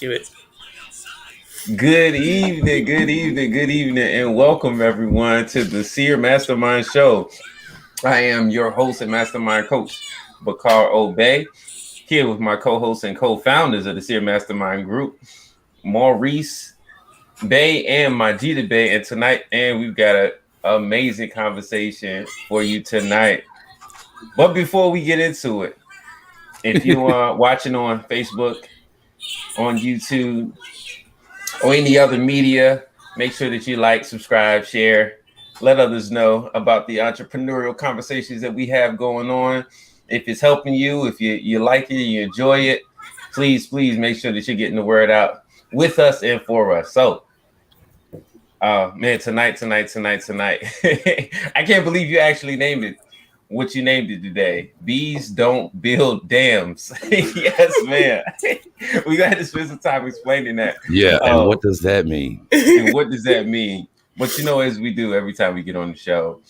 Give it. Good evening, and welcome everyone to the Seer Mastermind Show. I am your host and mastermind coach, Bakar Obey, here with my co-hosts and co-founders of the Seer Mastermind Group, Maurice Bay and Majida Bay. And tonight, we've got an amazing conversation for you tonight. But before we get into it, if you are watching on Facebook, on YouTube, or any other media, make sure that you like, subscribe, share, let others know about the entrepreneurial conversations that we have going on. If it's helping you, if you like it, you enjoy it, please make sure that you're getting the word out with us and for us. So, man, tonight. I can't believe you actually named it what you named it today. Bees don't build dams. Yes, man. We got to spend some time explaining that. Yeah, and what does that mean? And what does that mean? But as we do every time we get on the show,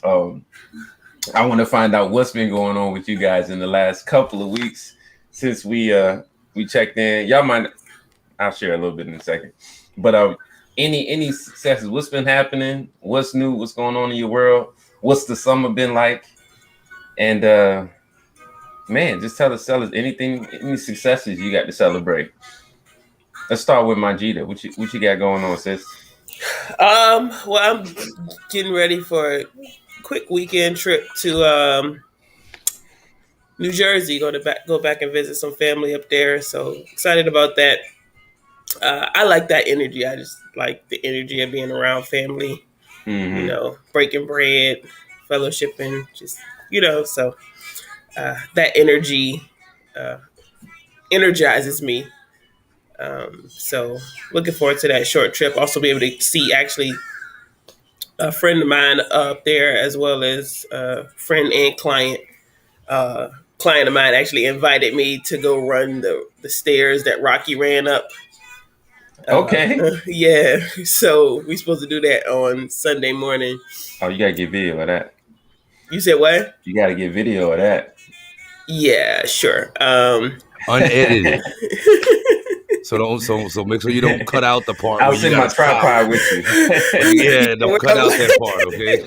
I want to find out what's been going on with you guys in the last couple of weeks since we checked in. Y'all might, I'll share a little bit in a second. But any successes? What's been happening? What's new? What's going on in your world? What's the summer been like? And man, just tell us any successes you got to celebrate. Let's start with Majida. What you got going on, sis? Well, I'm getting ready for a quick weekend trip to New Jersey. Go back and visit some family up there. So excited about that. I like that energy. I just like the energy of being around family. Mm-hmm. You know, breaking bread, fellowshipping, just so that energy energizes me. So looking forward to that short trip. Also be able to see actually a friend of mine up there, as well as a friend and client. Client of mine actually invited me to go run the stairs that Rocky ran up. Okay. Yeah. So we're supposed to do that on Sunday morning. Oh, you gotta get video of that. You said what? You gotta get video of that. Yeah, sure. Unedited. So make sure you don't cut out the part. I'll send my tripod with you. Yeah, don't cut out that part, okay?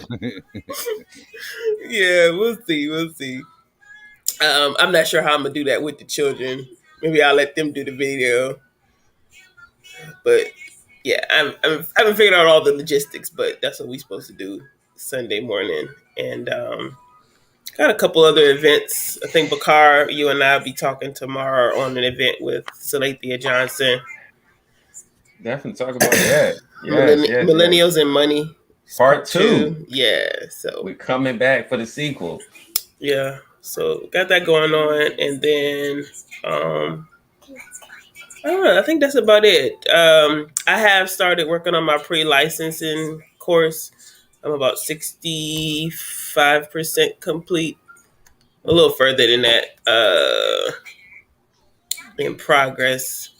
Yeah, we'll see. I'm not sure how I'm gonna do that with the children. Maybe I'll let them do the video. But yeah, I haven't figured out all the logistics, but that's what we're supposed to do Sunday morning. And got a couple other events. I think Bakar, you and I will be talking tomorrow on an event with Salathia Johnson. Definitely talk about that. Yes, Millennials and Money. Part 2. Yeah, so we're coming back for the sequel. Yeah, so got that going on, and then I don't know. I think that's about it. I have started working on my pre-licensing course. I'm about 65% complete. A little further than that in progress.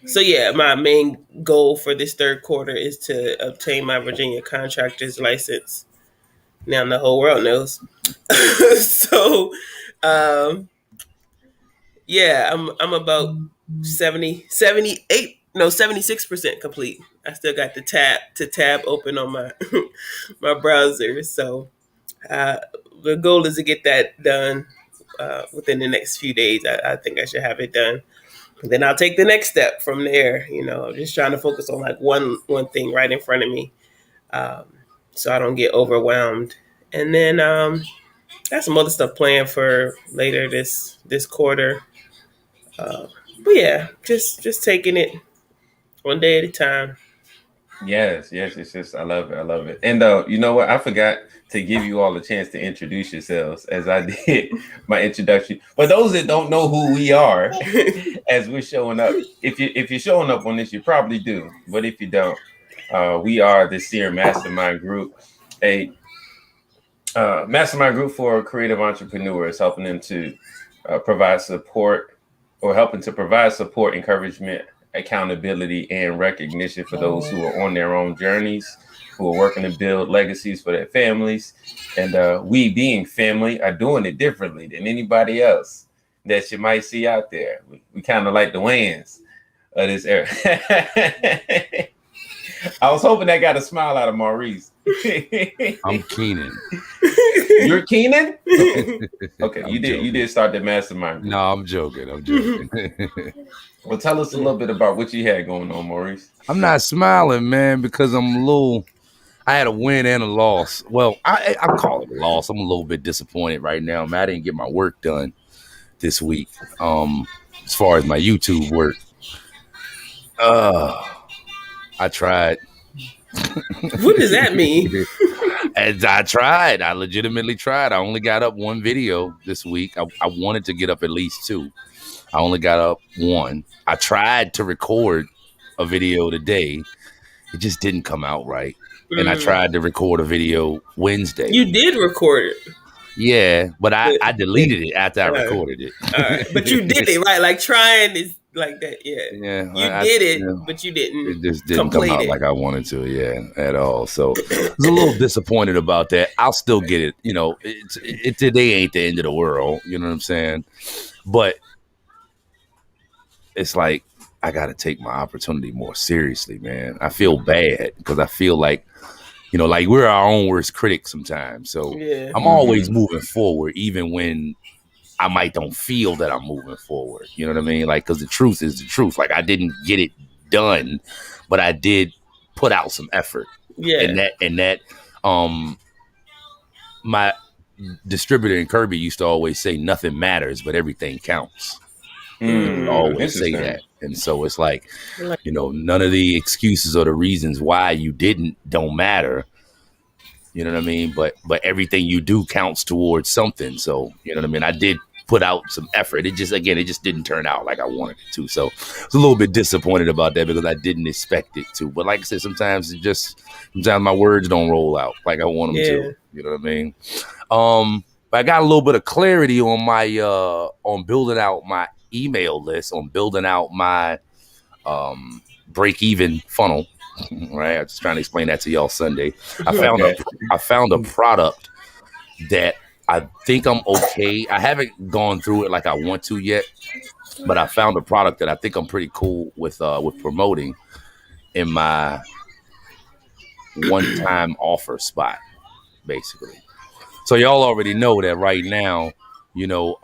So yeah, my main goal for this third quarter is to obtain my Virginia contractor's license. Now the whole world knows. So yeah, I'm about 76% complete. I still got the tab open on my my browser. So the goal is to get that done within the next few days. I think I should have it done. And then I'll take the next step from there. I'm just trying to focus on like one thing right in front of me, so I don't get overwhelmed. And then got some other stuff planned for later this quarter. But yeah, just taking it one day at a time. Yes. I love it. And you know what? I forgot to give you all a chance to introduce yourselves as I did my introduction. For those that don't know who we are, as we're showing up, if you're showing up on this, you probably do. But if you don't, we are the Seer Mastermind Group, a mastermind group for creative entrepreneurs, helping them to provide support, encouragement, accountability, and recognition for those who are on their own journeys, who are working to build legacies for their families. And we, being family, are doing it differently than anybody else that you might see out there. We kind of like the Wayans. of this era. I was hoping that got a smile out of Maurice. I'm Keenan. You're Keenan? Okay, I'm you joking. did start the mastermind group. No, I'm joking. I'm joking. Well, tell us a little bit about what you had going on, Maurice. I'm not smiling, man, because I had a win and a loss. Well, I call it a loss. I'm a little bit disappointed right now, man. I didn't get my work done this week. As far as my YouTube work, I tried. What does that mean? As I tried, I legitimately tried. I only got up one video this week. I wanted to get up at least two. I only got up one. I tried to record a video today. It just didn't come out right. And I tried to record a video Wednesday. You did record it. Yeah, but I deleted it after I recorded it. All right. But you did it, right? Like trying is like that, yeah. Yeah, You did it, but you didn't. It just didn't come out like I wanted to, at all. So I was a little disappointed about that. I'll still get it. You know, it today ain't the end of the world. You know what I'm saying? But it's like I got to take my opportunity more seriously, man. I feel bad because I feel like, you know, like we're our own worst critics sometimes. So I'm always moving forward, even when I might don't feel that I'm moving forward. You know what I mean? Like, because the truth is the truth. Like, I didn't get it done, but I did put out some effort. Yeah. And that my distributor in Kirby used to always say nothing matters, but everything counts. Always say that. And so it's like, you know, none of the excuses or the reasons why you don't matter. You know what I mean? But everything you do counts towards something. So, you know what I mean? I did put out some effort. It just didn't turn out like I wanted it to. So I was a little bit disappointed about that because I didn't expect it to. But like I said, sometimes my words don't roll out like I want them to. You know what I mean? But I got a little bit of clarity on my on building out my email list, on building out my break-even funnel. Right, I'm just trying to explain that to y'all Sunday. I found a product that I think I'm okay. I haven't gone through it like I want to yet, but I found a product that I think I'm pretty cool with promoting in my one-time offer spot, basically. So y'all already know that right now, you know,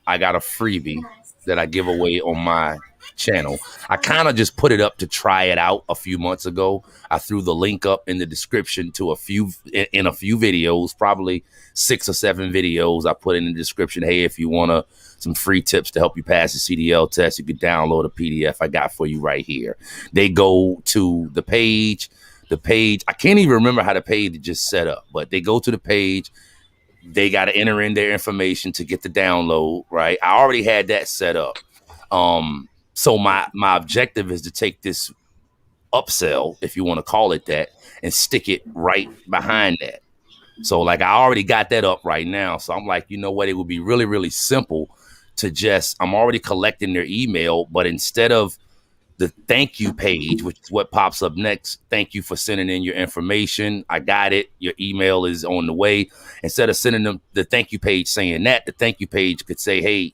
I got a freebie that I give away on my channel. I kind of just put it up to try it out a few months ago. I threw the link up in the description to a few videos, probably 6 or 7 videos. I put in the description, hey, if you want some free tips to help you pass the CDL test, you can download a PDF I got for you right here. They go to the page. I can't even remember how the page is just set up, but they go to the page. They got to enter in their information to get the download, right? I already had that set up. So my objective is to take this upsell, if you want to call it that, and stick it right behind that. So like I already got that up right now. So I'm like, you know what? It would be really, really simple to I'm already collecting their email, but instead of the thank you page, which is what pops up next, thank you for sending in your information. I got it. Your email is on the way. Instead of sending them the thank you page saying that, the thank you page could say, hey,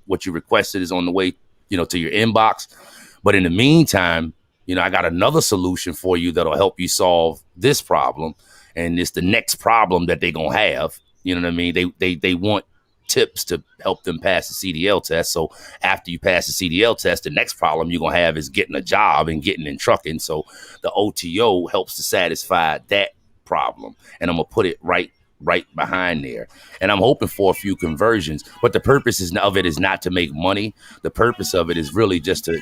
what you requested is on the way, you know, to your inbox. But in the meantime, you know, I got another solution for you that'll help you solve this problem. And it's the next problem that they're going to have. You know what I mean? They want tips to help them pass the CDL test. So after you pass the CDL test, the next problem you're going to have is getting a job and getting in trucking. So the OTO helps to satisfy that problem. And I'm going to put it right behind there. And I'm hoping for a few conversions, but the purpose of it is not to make money. The purpose of it is really just to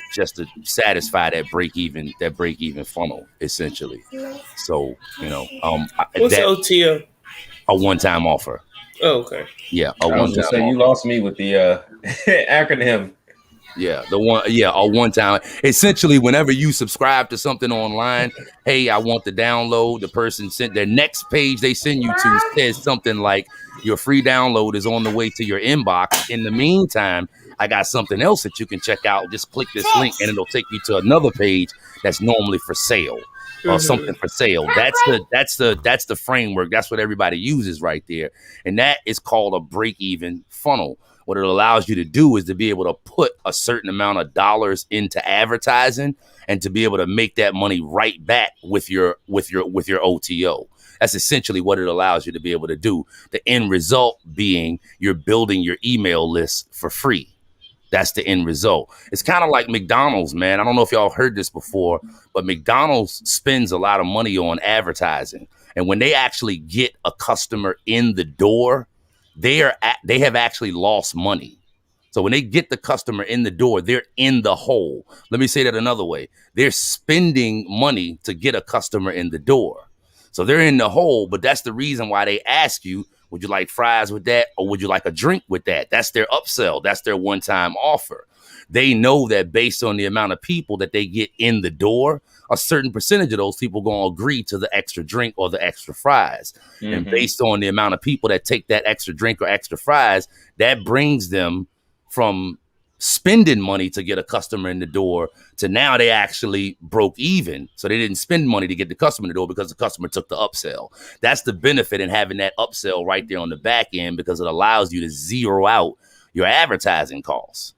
satisfy that break even funnel, essentially. So, you know, what's OTO? A one-time offer. Oh, okay. Yeah, a one-time. So you lost me with the acronym. Yeah, a one-time. Essentially, whenever you subscribe to something online, hey, I want the download. The person sent their next page they send you to says something like, your free download is on the way to your inbox. In the meantime, I got something else that you can check out. Just click this link and it'll take you to another page that's normally for sale. Or something for sale. That's the framework. That's what everybody uses right there. And that is called a break-even funnel. What it allows you to do is to be able to put a certain amount of dollars into advertising and to be able to make that money right back with your OTO. That's essentially what it allows you to be able to do. The end result being you're building your email list for free. That's the end result. It's kind of like McDonald's, man. I don't know if y'all heard this before, but McDonald's spends a lot of money on advertising. And when they actually get a customer in the door, they have actually lost money. So when they get the customer in the door, they're in the hole. Let me say that another way. They're spending money to get a customer in the door. So they're in the hole, but that's the reason why they ask you, would you like fries with that? Or would you like a drink with that? That's their upsell. That's their one-time offer. They know that based on the amount of people that they get in the door, a certain percentage of those people going to agree to the extra drink or the extra fries. Mm-hmm. And based on the amount of people that take that extra drink or extra fries, that brings them from spending money to get a customer in the door to now they actually broke even. So they didn't spend money to get the customer in the door because the customer took the upsell. That's the benefit in having that upsell right there on the back end, because it allows you to zero out your advertising costs.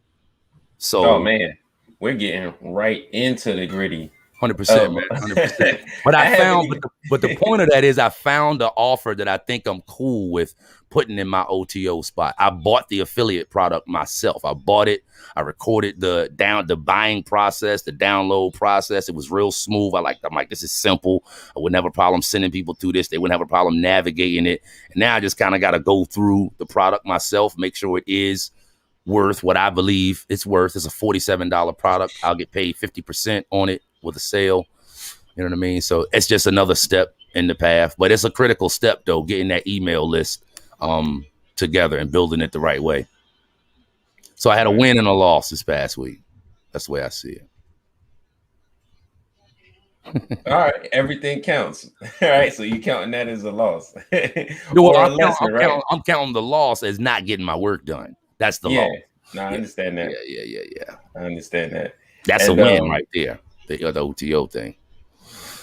So, oh man, we're getting right into the gritty. 100%, man, 100%. But I found, but the point of that is I found the offer that I think I'm cool with putting in my OTO spot. I bought the affiliate product myself. I bought it. I recorded the buying process, the download process. It was real smooth. I'm like, this is simple. I wouldn't have a problem sending people through this. They wouldn't have a problem navigating it. And now I just kind of got to go through the product myself, make sure it is worth what I believe it's worth. It's a $47 product. I'll get paid 50% on it with a sale. You know what I mean? So it's just another step in the path, but it's a critical step though, getting that email list together and building it the right way. So I had a win and a loss this past week. That's the way I see it. All right, everything counts. All right, so you counting that as a loss or a lesson, right? I'm counting the loss as not getting my work done. That's the loss. No, I understand that. Yeah. I understand that. That's a win right there. The OTO thing.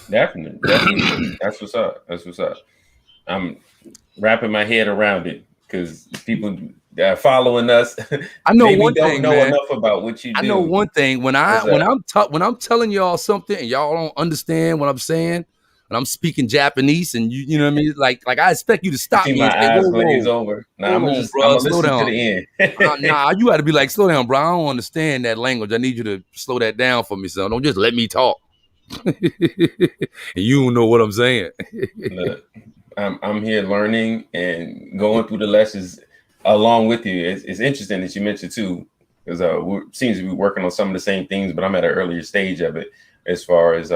Definitely. That's what's up. I'm wrapping my head around it because people following us, I know one thing, don't know enough about what you do. I know one thing. When I'm telling y'all something and y'all don't understand what I'm saying, and I'm speaking Japanese, and you know what I mean, like I expect you to stop me. My eyes glaze over. Nah, I'm gonna listen to the end. Nah, you got to be like, slow down, bro. I don't understand that language. I need you to slow that down for me, son. Don't just let me talk. And you don't know what I'm saying. Look, I'm here learning and going through the lessons along with you. It's interesting that you mentioned too, because we seems to be working on some of the same things, but I'm at an earlier stage of it as far as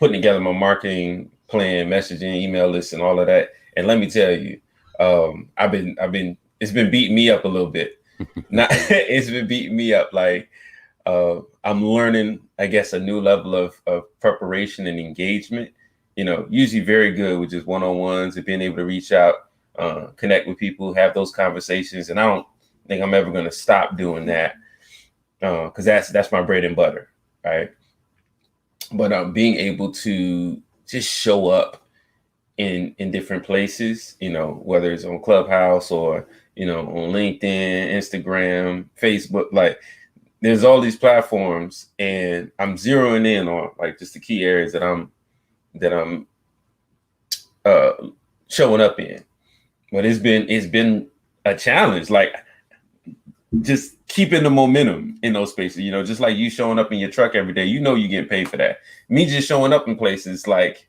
putting together my marketing plan, messaging, email lists, and all of that. And let me tell you, it's been beating me up a little bit. It's been beating me up. Like I'm learning, I guess, a new level of preparation and engagement. You know, usually very good with just one-on-ones and being able to reach out, connect with people, have those conversations. And I don't think I'm ever going to stop doing that because that's my bread and butter, right? But being able to just show up in different places, you know, whether it's on Clubhouse or, you know, on LinkedIn, Instagram, Facebook, like there's all these platforms, and I'm zeroing in on like just the key areas that I'm showing up in. But it's been a challenge, like just keeping the momentum in those spaces, you know, just like you showing up in your truck every day, you know, you get paid for that. Me just showing up in places, like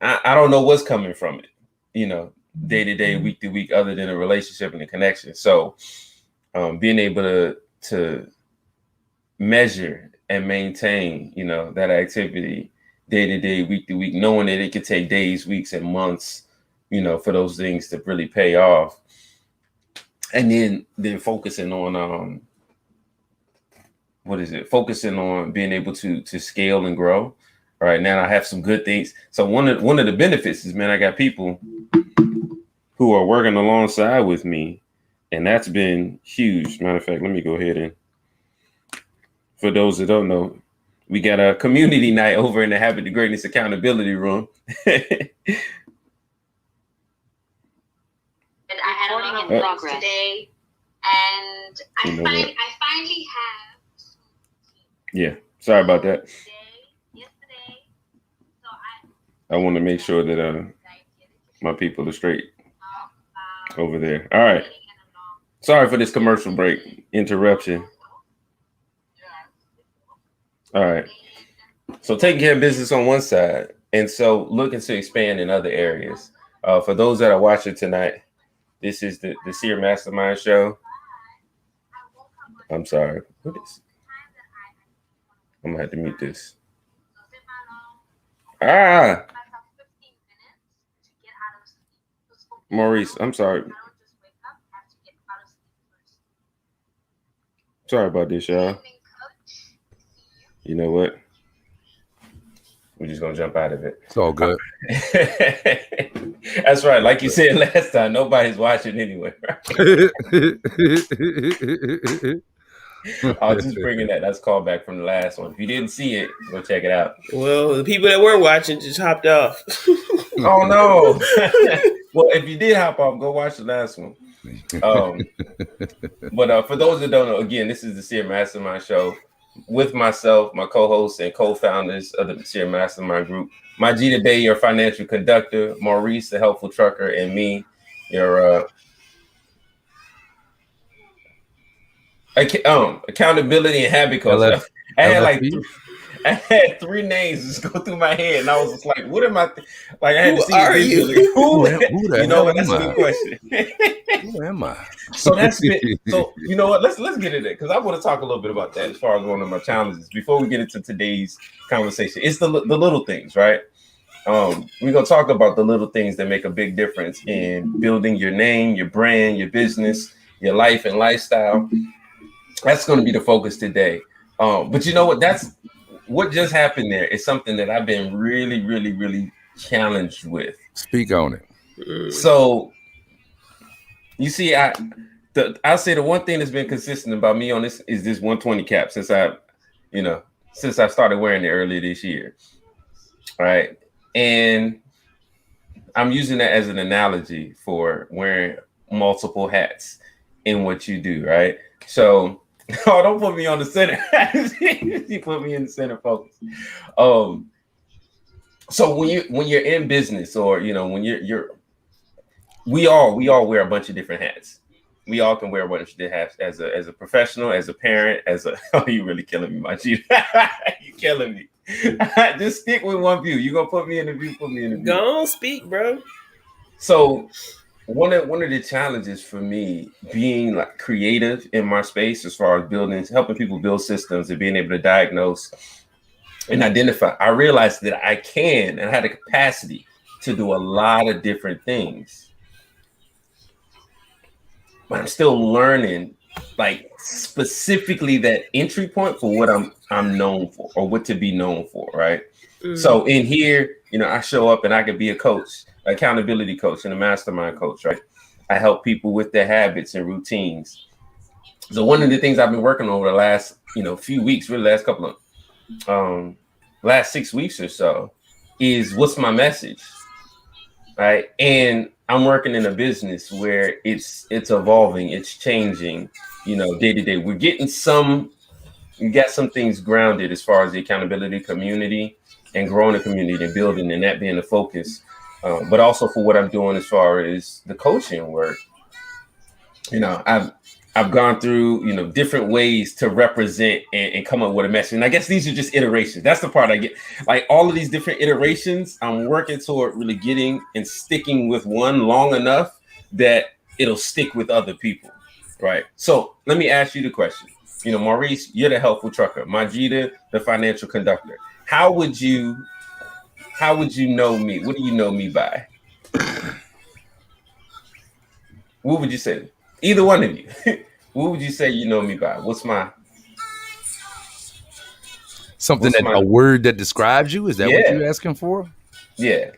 I don't know what's coming from it, you know, day to day, week to week, other than a relationship and a connection. So being able to measure and maintain, you know, that activity day to day, week to week, knowing that it could take days, weeks, and months, you know, for those things to really pay off. And then focusing on focusing on being able to scale and grow. All right, now I have some good things. So one of the benefits is, man, I got people who are working alongside with me, and that's been huge. Matter of fact, let me go ahead and, for those that don't know, we got a community night over in the Habit to Greatness Accountability Room. Recording in progress. Today, And You know what? I finally have. Yeah, sorry about that. Yesterday, so I want to make sure that my people are straight over there. All right. Sorry for this commercial break interruption. All right. So taking care of business on one side, and so looking to expand in other areas. For those that are watching tonight, this is the Seer Mastermind Show. I'm sorry. What is? I'm gonna have to mute this. Ah, Maurice, I'm sorry. Sorry about this, y'all. You know what? We're just gonna jump out of it. It's all good. That's right. Like you said last time, nobody's watching anyway. I was just bringing that. That's callback from the last one. If you didn't see it, go check it out. Well, the people that were watching just hopped off. Oh no! Well, if you did hop off, go watch the last one. But for those that don't know, again, this is the Seer Mastermind Show with myself, my co-hosts and co-founders of the Seer Mastermind Group. Majida Bay, your financial conductor, Maurice, the helpful trucker, and me, your accountability and habit coach. I had three names just go through my head, and I was just like, "What am I?" Like, I had Who to see are you? Who the You know hell what? That's am a good question. Who am I? So that's it. So you know what? Let's get into it, because I want to talk a little bit about that as far as one of my challenges before we get into today's conversation. It's the little things, right? We're gonna talk about the little things that make a big difference in building your name, your brand, your business, your life and lifestyle. That's going to be the focus today. But you know what? That's what just happened there is something that I've been really, really, really challenged with. Speak on it. So you see, I'll say the one thing that's been consistent about me on this is this 120 cap since I started wearing it earlier this year. All right. And I'm using that as an analogy for wearing multiple hats in what you do, right? So don't put me on the center. You put me in the center focus. So when you're in business, or when we all wear a bunch of different hats. We all can wear a bunch of different hats as a professional, as a parent, oh, you really killing me, my G. You killing me. Just stick with one view. You're gonna put me in the view, Go on, speak, bro. So one of the challenges for me being like creative in my space, as far as helping people build systems and being able to diagnose and identify, I realized that I can and I had the capacity to do a lot of different things. But I'm still learning, like, specifically that entry point for what I'm known for, or what to be known for, right? Mm-hmm. So in here, I show up and I could be a coach, accountability coach, and a mastermind coach, right? I help people with their habits and routines. So one of the things I've been working on over the last, few weeks, really last couple of last 6 weeks or so, is what's my message, right? And I'm working in a business where it's evolving, it's changing, day to day. We got some things grounded as far as the accountability community and growing the community and building, and that being the focus. But also for what I'm doing as far as the coaching work. I've gone through, different ways to represent and come up with a message. And I guess these are just iterations. That's the part I get. Like, all of these different iterations, I'm working toward really getting and sticking with one long enough that it'll stick with other people, right? So let me ask you the question. Maurice, you're the helpful trucker. Majida, the financial conductor. How would you know me? What do you know me by? What would you say? Either one of you. What would you say you know me by? What's my... A word that describes you? Is that what you're asking for? Yeah.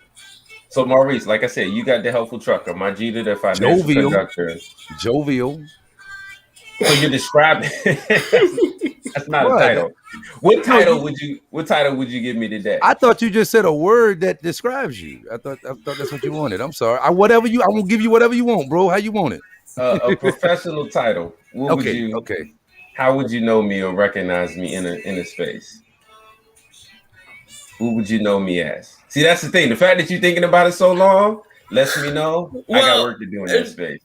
So Maurice, like I said, you got the helpful trucker. Majida, the financial conductor. Jovial. So you're describing... That's not a title. What title would you give me today? I thought you just said a word that describes you. I thought that's what you wanted. I'm sorry. I'm gonna give you whatever you want, bro. How you want it? A professional title. What would Okay, you? okay. How would you know me or recognize me in a space? What would you know me as? See, that's the thing. The fact that you're thinking about it so long lets me know I got Well, work to do in that uh, space.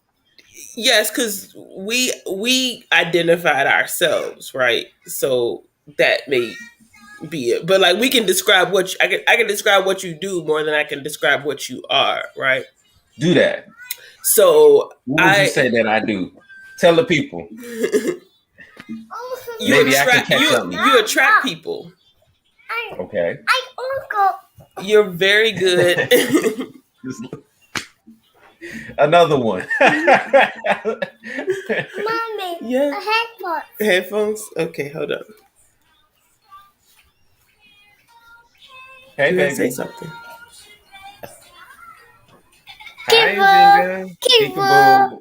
yes, because we identified ourselves, right? So that may be it. But like we can describe I can describe what you do more than I can describe what you are, right? Do that. So What would you I say that I do? Tell the people. you Maybe I can attract catch up. you attract people. Okay. You're very good. Another one. Yeah. Headphones. Okay, hold up. Hey, You gonna say baby. something? Hi, Zinga. Peekaboo.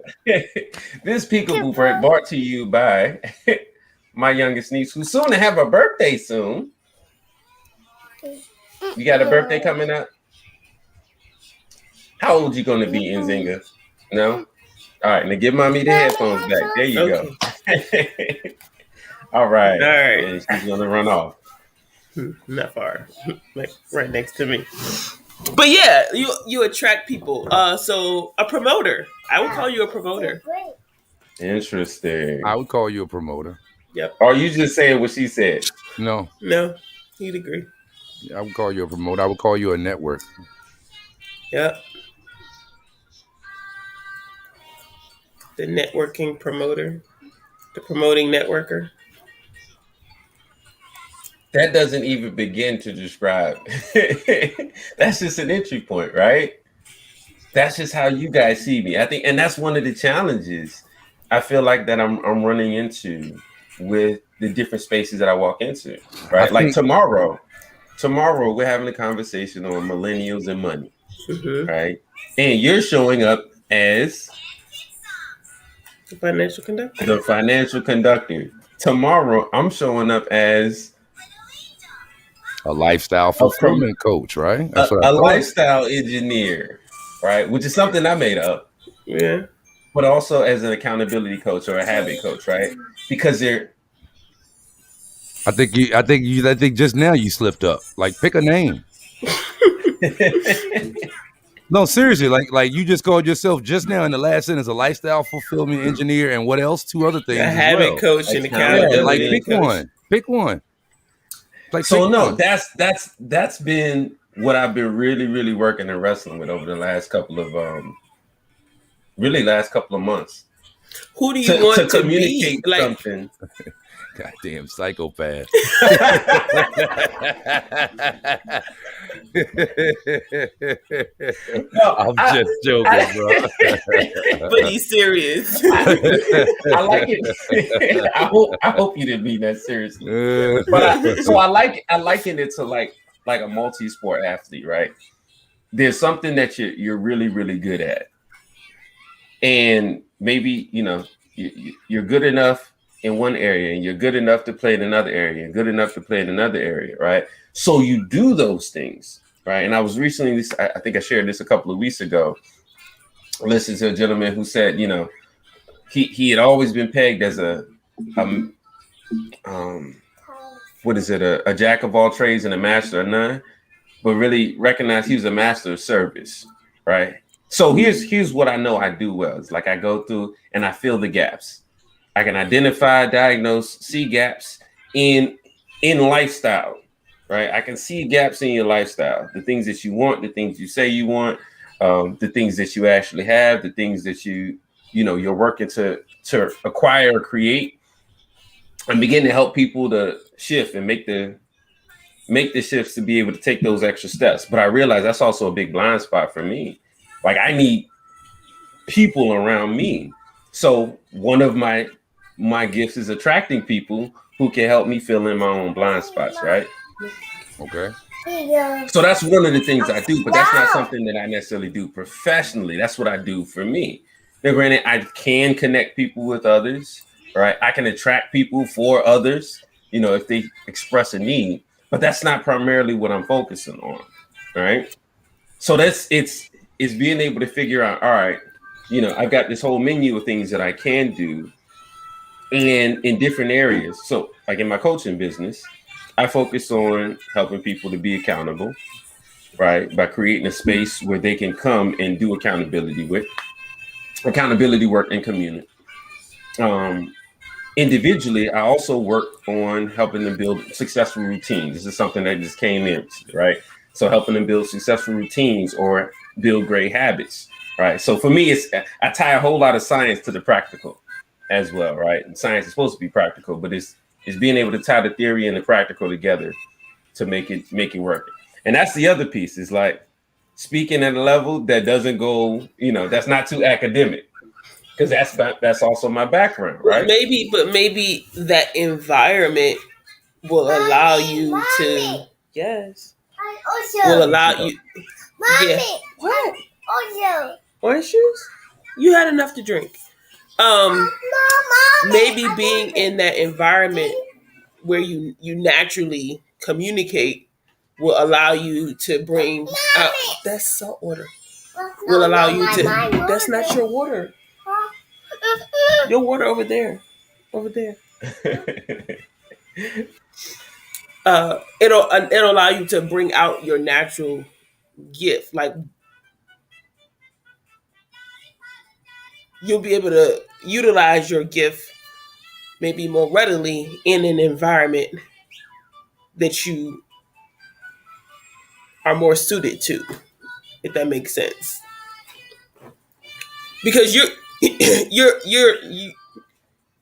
This Peekaboo break brought to you by my youngest niece, who's soon to have a birthday soon. You got a birthday coming up? How old you gonna be, Nzinga? No? All right, now give mommy the headphones back. There you go. Okay. All right. All right. And she's gonna run off. Not far. Like right next to me. But yeah, you attract people. So a promoter. I would call you a promoter. Interesting. I would call you a promoter. Yep. Are you just saying what she said? No, No, he'd agree. I would call you a promoter. I would call you a network. Yep. The networking promoter. The promoting networker. That doesn't even begin to describe. That's just an entry point, right? That's just how you guys see me. I think, and that's one of the challenges I feel like that I'm running into with the different spaces that I walk into. I Right? Like think tomorrow we're having a conversation on millennials and money. Mm-hmm. Right? And you're showing up as The financial conductor. the financial conductor. Tomorrow I'm showing up as a lifestyle a, prom- fulfillment coach, right? That's what I a call it. lifestyle engineer, right? Which is something I made up, Yeah. but also as an accountability coach or a habit coach, right? Because they're I think just now you slipped up. Like pick a name. No, seriously, like you just called yourself just now in the last sentence a lifestyle fulfillment engineer and what else? Two other A things as habit well. coach and accountability. Yeah, like accountability pick coach. one. Pick one. Like pick So no, one. that's been what I've been really working and wrestling with over the last couple of months Who do you to want to be? communicate Like, something. Goddamn psychopath. No, I'm just joking, bro. but he's serious. I like it. I hope you didn't mean that seriously. But I liken it to like a multi-sport athlete, right? There's something that you're really good at, and maybe you're good enough in one area, and you're good enough to play in another area, and good enough to play in another area, right? So you do those things, right? And I was recently, I think I shared this a couple of weeks ago. I listened to a gentleman who said, he had always been pegged as a what is it, a jack of all trades and a master of none, but really recognized he was a master of service, right? So here's what I know I do well. It's like I go through and I fill the gaps. I can identify, diagnose, see gaps in lifestyle, right? I can see gaps in your lifestyle, the things that you want, the things you say you want, the things that you actually have, the things that you're working to acquire or create, and begin to help people to shift and make the shifts to be able to take those extra steps. But I realize that's also a big blind spot for me. Like I need people around me. So one of my gifts is attracting people who can help me fill in my own blind spots, right? Okay. So that's one of the things I do, but that's not something that I necessarily do professionally. That's what I do for me. Now, granted, I can connect people with others, right? I can attract people for others, if they express a need, but that's not primarily what I'm focusing on, right? So it's being able to figure out, all right, I've got this whole menu of things that I can do, and in different areas. So, like in my coaching business, I focus on helping people to be accountable, right? By creating a space where they can come and do accountability work in community. Um, Individually, I also work on helping them build successful routines. This is something that just came in, right? So helping them build successful routines or build great habits, right? So for me, I tie a whole lot of science to the practical as well, right? And science is supposed to be practical, but it's being able to tie the theory and the practical together to make it work. And that's the other piece, is like speaking at a level that doesn't go, that's not too academic, because that's also my background, right? But maybe that environment will allow you to. Yes. Will allow you. Yeah. What? Orange juice? You had enough to drink. Maybe being in that environment where you naturally communicate will allow you to bring out. That's salt water. Will allow you to. That's not your water. Your water over there. Over there. It'll allow you to bring out your natural gift. Like, you'll be able to utilize your gift maybe more readily in an environment that you are more suited to, if that makes sense. Because you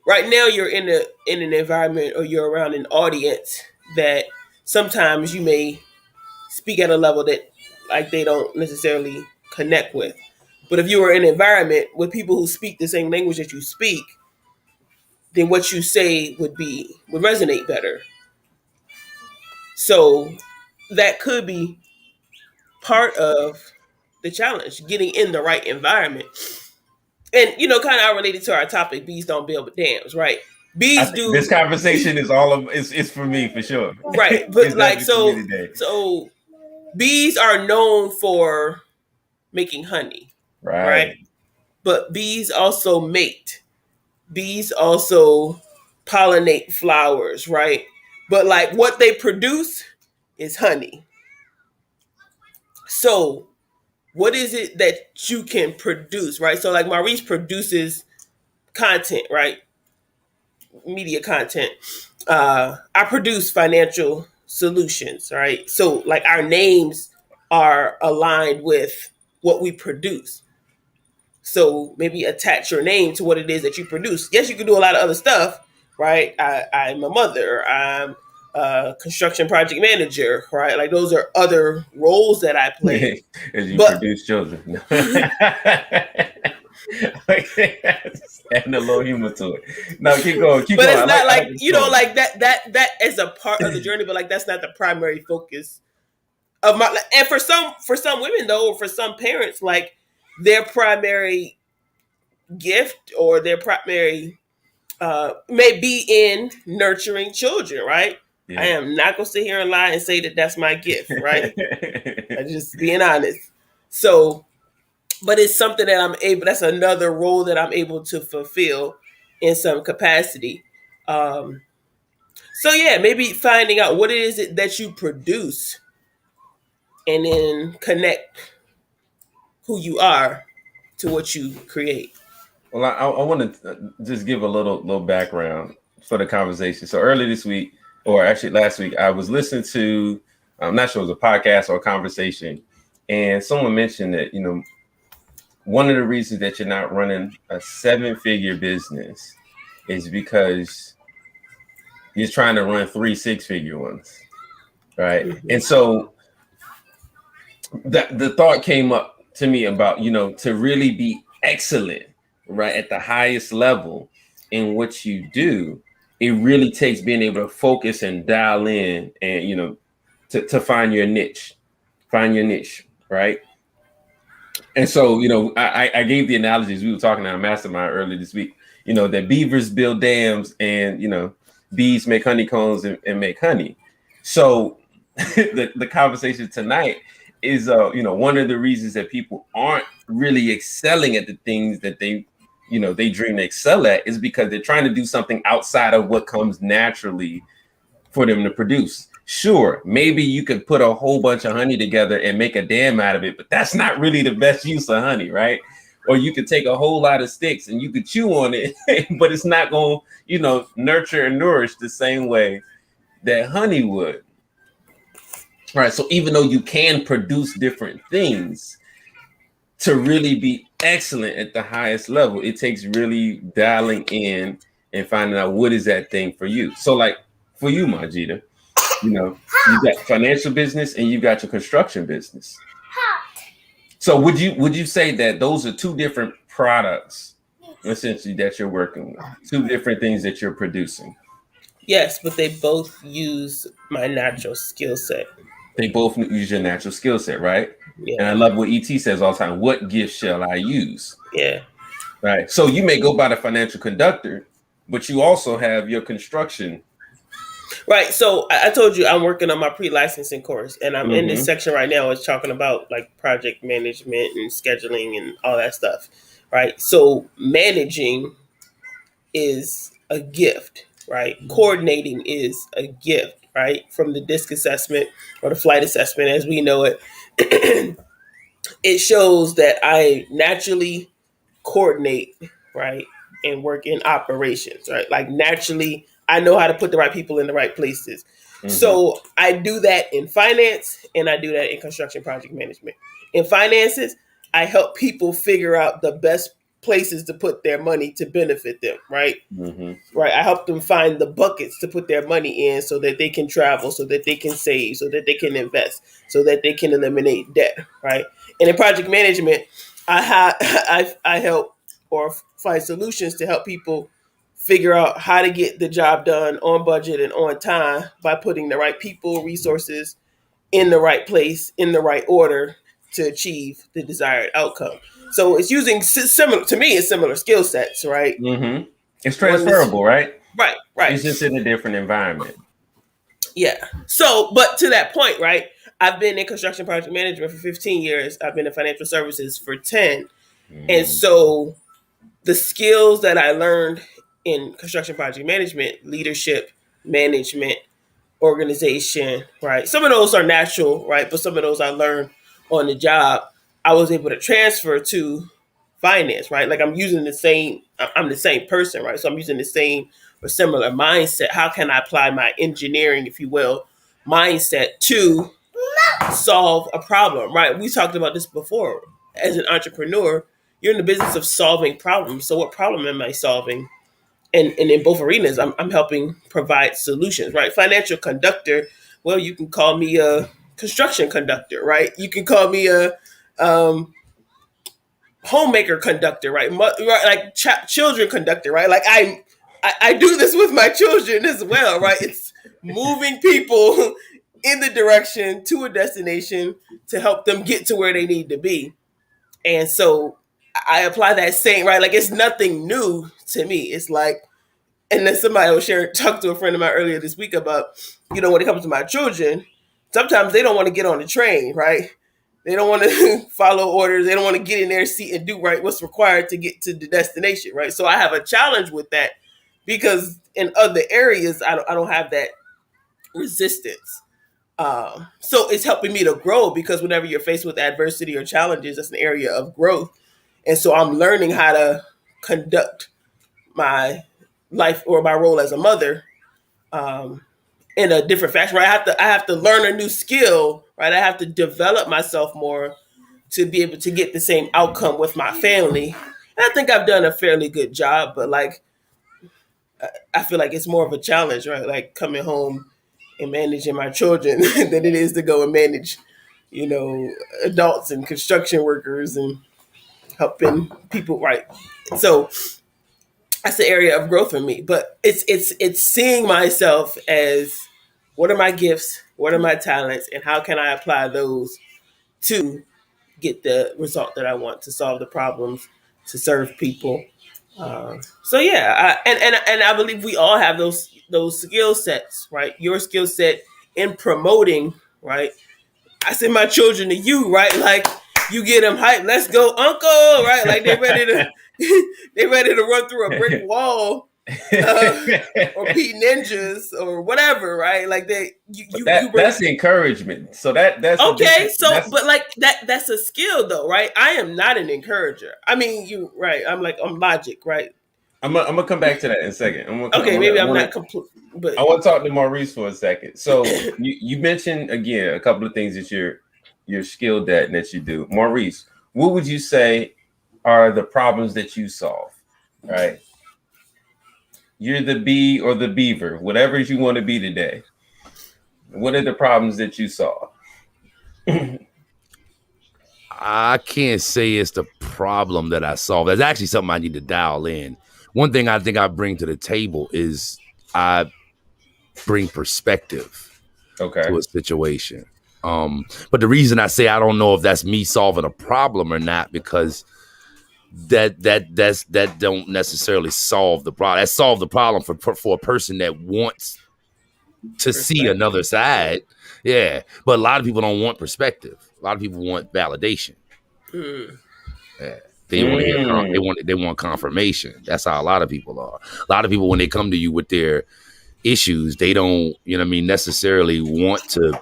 right now you're in an environment, or you're around an audience that sometimes you may speak at a level that, like, they don't necessarily connect with. But if you were in an environment with people who speak the same language that you speak, then what you say would resonate better. So that could be part of the challenge, getting in the right environment. And kind of related to our topic, bees don't build dams, right? I Bees think do. this conversation is all of it's for me for sure. Right, It's but like, definitely for me so today. so bees are known for making honey, right? Right. But bees also mate. Bees also pollinate flowers, right? But like, what they produce is honey. So what is it that you can produce, right? So like, Maurice produces content, right? Media content. I produce financial solutions, right? So like, our names are aligned with what we produce. So maybe attach your name to what it is that you produce. Yes, you can do a lot of other stuff, right? I'm a mother. I'm a construction project manager, right? Like, those are other roles that I play. As you But produce children. Just adding a little humor to it. No, keep going, keep but going. it's not I like like, the story. like, that is a part of the journey, but like, that's not the primary focus of my. And for some women though, or for some parents, like, their primary gift, or their primary may be in nurturing children, right? I Yeah. am not gonna sit here and lie and say that that's my gift, right? I'm just being honest. So, but it's something that I'm able. That's another role that I'm able to fulfill in some capacity. Um, so yeah, maybe finding out what it is that you produce, and then connect who you are to what you create. Well, I want to just give a little background for the conversation. So early this week, or actually last week, I was listening to, I'm not sure it was a podcast or a conversation, and someone mentioned that, one of the reasons that you're not running a 7-figure business is because you're trying to run 3 6-figure ones, right? Mm-hmm. And so the thought came up to me about, to really be excellent, right, at the highest level in what you do, it really takes being able to focus and dial in, and to find your niche, right? And so, I gave the analogies. We were talking to our mastermind earlier this week, that beavers build dams, and, bees make honeycombs and make honey. So the conversation tonight is, one of the reasons that people aren't really excelling at the things that they dream to excel at is because they're trying to do something outside of what comes naturally for them to produce. Sure, maybe you could put a whole bunch of honey together and make a dam out of it, but that's not really the best use of honey, right? Or you could take a whole lot of sticks and you could chew on it, but it's not going to, nurture and nourish the same way that honey would. All right. So even though you can produce different things, to really be excellent at the highest level, it takes really dialing in and finding out what is that thing for you. So like for you, Majida, you got financial business and you got your construction business. So would you say that those are two different products essentially that you're working with, two different things that you're producing? Yes, but they both use my natural skill set. They both use your natural skill set, right? And I Yeah, love what ET says all the time. What gift shall I use? yeah. Right. So you may go by the financial conductor, but you also have your construction. Right. So I told you I'm working on my pre-licensing course, and I'm in this Mm-hmm. section right now. It's talking about like project management and scheduling and all that stuff. Right. So managing is a gift. Right. Coordinating is a gift. Right. From the DISC assessment or the flight assessment, as we know it, it shows that I naturally coordinate, right, and work in operations, right? Like naturally, I know how to put the right people in the right places. Mm-hmm. So I do that in finance and I do that in construction project management. In finances, I help people figure out the best places to put their money to benefit them, right? Mm-hmm. Right. I help them find the buckets to put their money in so that they can travel, so that they can save, so that they can invest, so that they can eliminate debt. Right. And in project management, I help or find solutions to help people figure out how to get the job done on budget and on time by putting the right people, resources in the right place, in the right order to achieve the desired outcome. So it's using similar to me, it's similar skill sets, right? Mm-hmm. It's One is transferable, right? right, right. It's just in a different environment. Yeah. So, but to that point, right? I've been in construction project management for 15 years. I've been in financial services for 10. And Mm-hmm. so the skills that I learned in construction project management, leadership, management, organization, right? Some of those are natural, right? But some of those I learned on the job. I was able to transfer to finance, right? Like I'm the same person, right? So I'm using the same or similar mindset. How can I apply my engineering, if you will, mindset to solve a problem, right? We talked about this before. As an entrepreneur, you're in the business of solving problems. So what problem am I solving? And in both arenas, I'm helping provide solutions, right? Financial conductor, well, you can call me a construction conductor, right? You can call me a um, homemaker conductor, right? Right, like children conductor, right? Like I do this with my children as well, right? It's moving people in the direction to a destination to help them get to where they need to be. And so I apply that same, right? Like it's nothing new to me. It's like, and then somebody was talked to a friend of mine earlier this week about, when it comes to my children, sometimes they don't want to get on the train, right? They don't want to follow orders. They don't want to get in their seat and do right what's required to get to the destination, right? So I have a challenge with that because in other areas I don't have that resistance. So it's helping me to grow because whenever you're faced with adversity or challenges, that's an area of growth, and so I'm learning how to conduct my life or my role as a mother um, in a different fashion. Right? I have to learn a new skill. Right? I have to develop myself more to be able to get the same outcome with my family. And I think I've done a fairly good job, but like I feel like it's more of a challenge, right? Like coming home and managing my children than it is to go and manage, adults and construction workers and helping people, right? So that's the area of growth for me. But it's seeing myself as what are my gifts, what are my talents, and how can I apply those to get the result that I want to solve the problems, to serve people. So yeah, and I believe we all have those skill sets, right? Your skill set in promoting, right? I send my children to you, right? Like you get them hyped. Let's go, Uncle! Right? Like they ready to they ready to run through a brick wall, or Pete Ninjas or whatever. Right? Like But you bring. that's encouragement. So that's a Okay, different. so That's but like that's a skill though, right? I am not an encourager. I mean, you right? I'm logic, right? I'm gonna come back to that in a second. Okay, maybe I'm not complete, but I want to talk to Maurice for a second. So you mentioned again a couple of things that you're skilled at and that you do. Maurice, what would you say are the problems that you solve? Right, you're the bee or the beaver, whatever you want to be today. What are the problems that you solve? I can't say it's the problem that I solve. That's actually something I need to dial in. One thing I think I bring to the table is I bring perspective Okay. to a situation. But the reason I say I don't know if that's me solving a problem or not, because that don't necessarily solve the problem. That solve the problem for a person that wants to see another side. Yeah. But a lot of people don't want perspective. A lot of people want validation. Yeah. They want to hear. They want confirmation. That's how a lot of people are. A lot of people, when they come to you with their issues, they don't, necessarily want to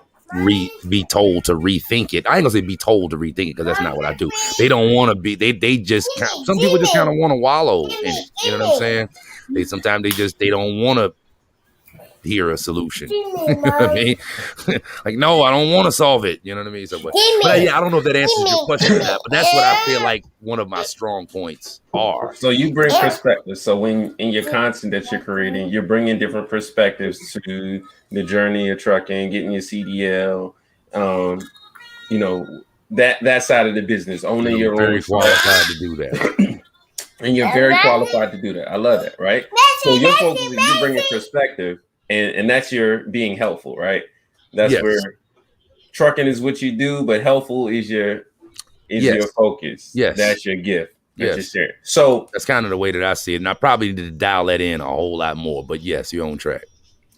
be told to rethink it. I ain't gonna say be told to rethink it, because that's not what I do. They don't want to be. They just some people just kind of want to wallow in it. You know what I'm saying? Sometimes they don't want to hear a solution. You know what I mean? Like, no, I don't want to solve it. You know what I mean? So, but yeah, I don't know if that answers your question or not, but that's what I feel like one of my strong points are. So you bring perspective. So when in your content that you're creating, you're bringing different perspectives to the journey of trucking, getting your CDL, that side of the business, owning your very own. Qualified to do that. And you're very qualified to do that. I love that, right? So your focus is you bringing perspective, and that's your being helpful, right? That's where trucking is what you do, but helpful is your focus. Yes, that's your gift. Yes. So that's kind of the way that I see it, and I probably need to dial that in a whole lot more. But yes, you're on track.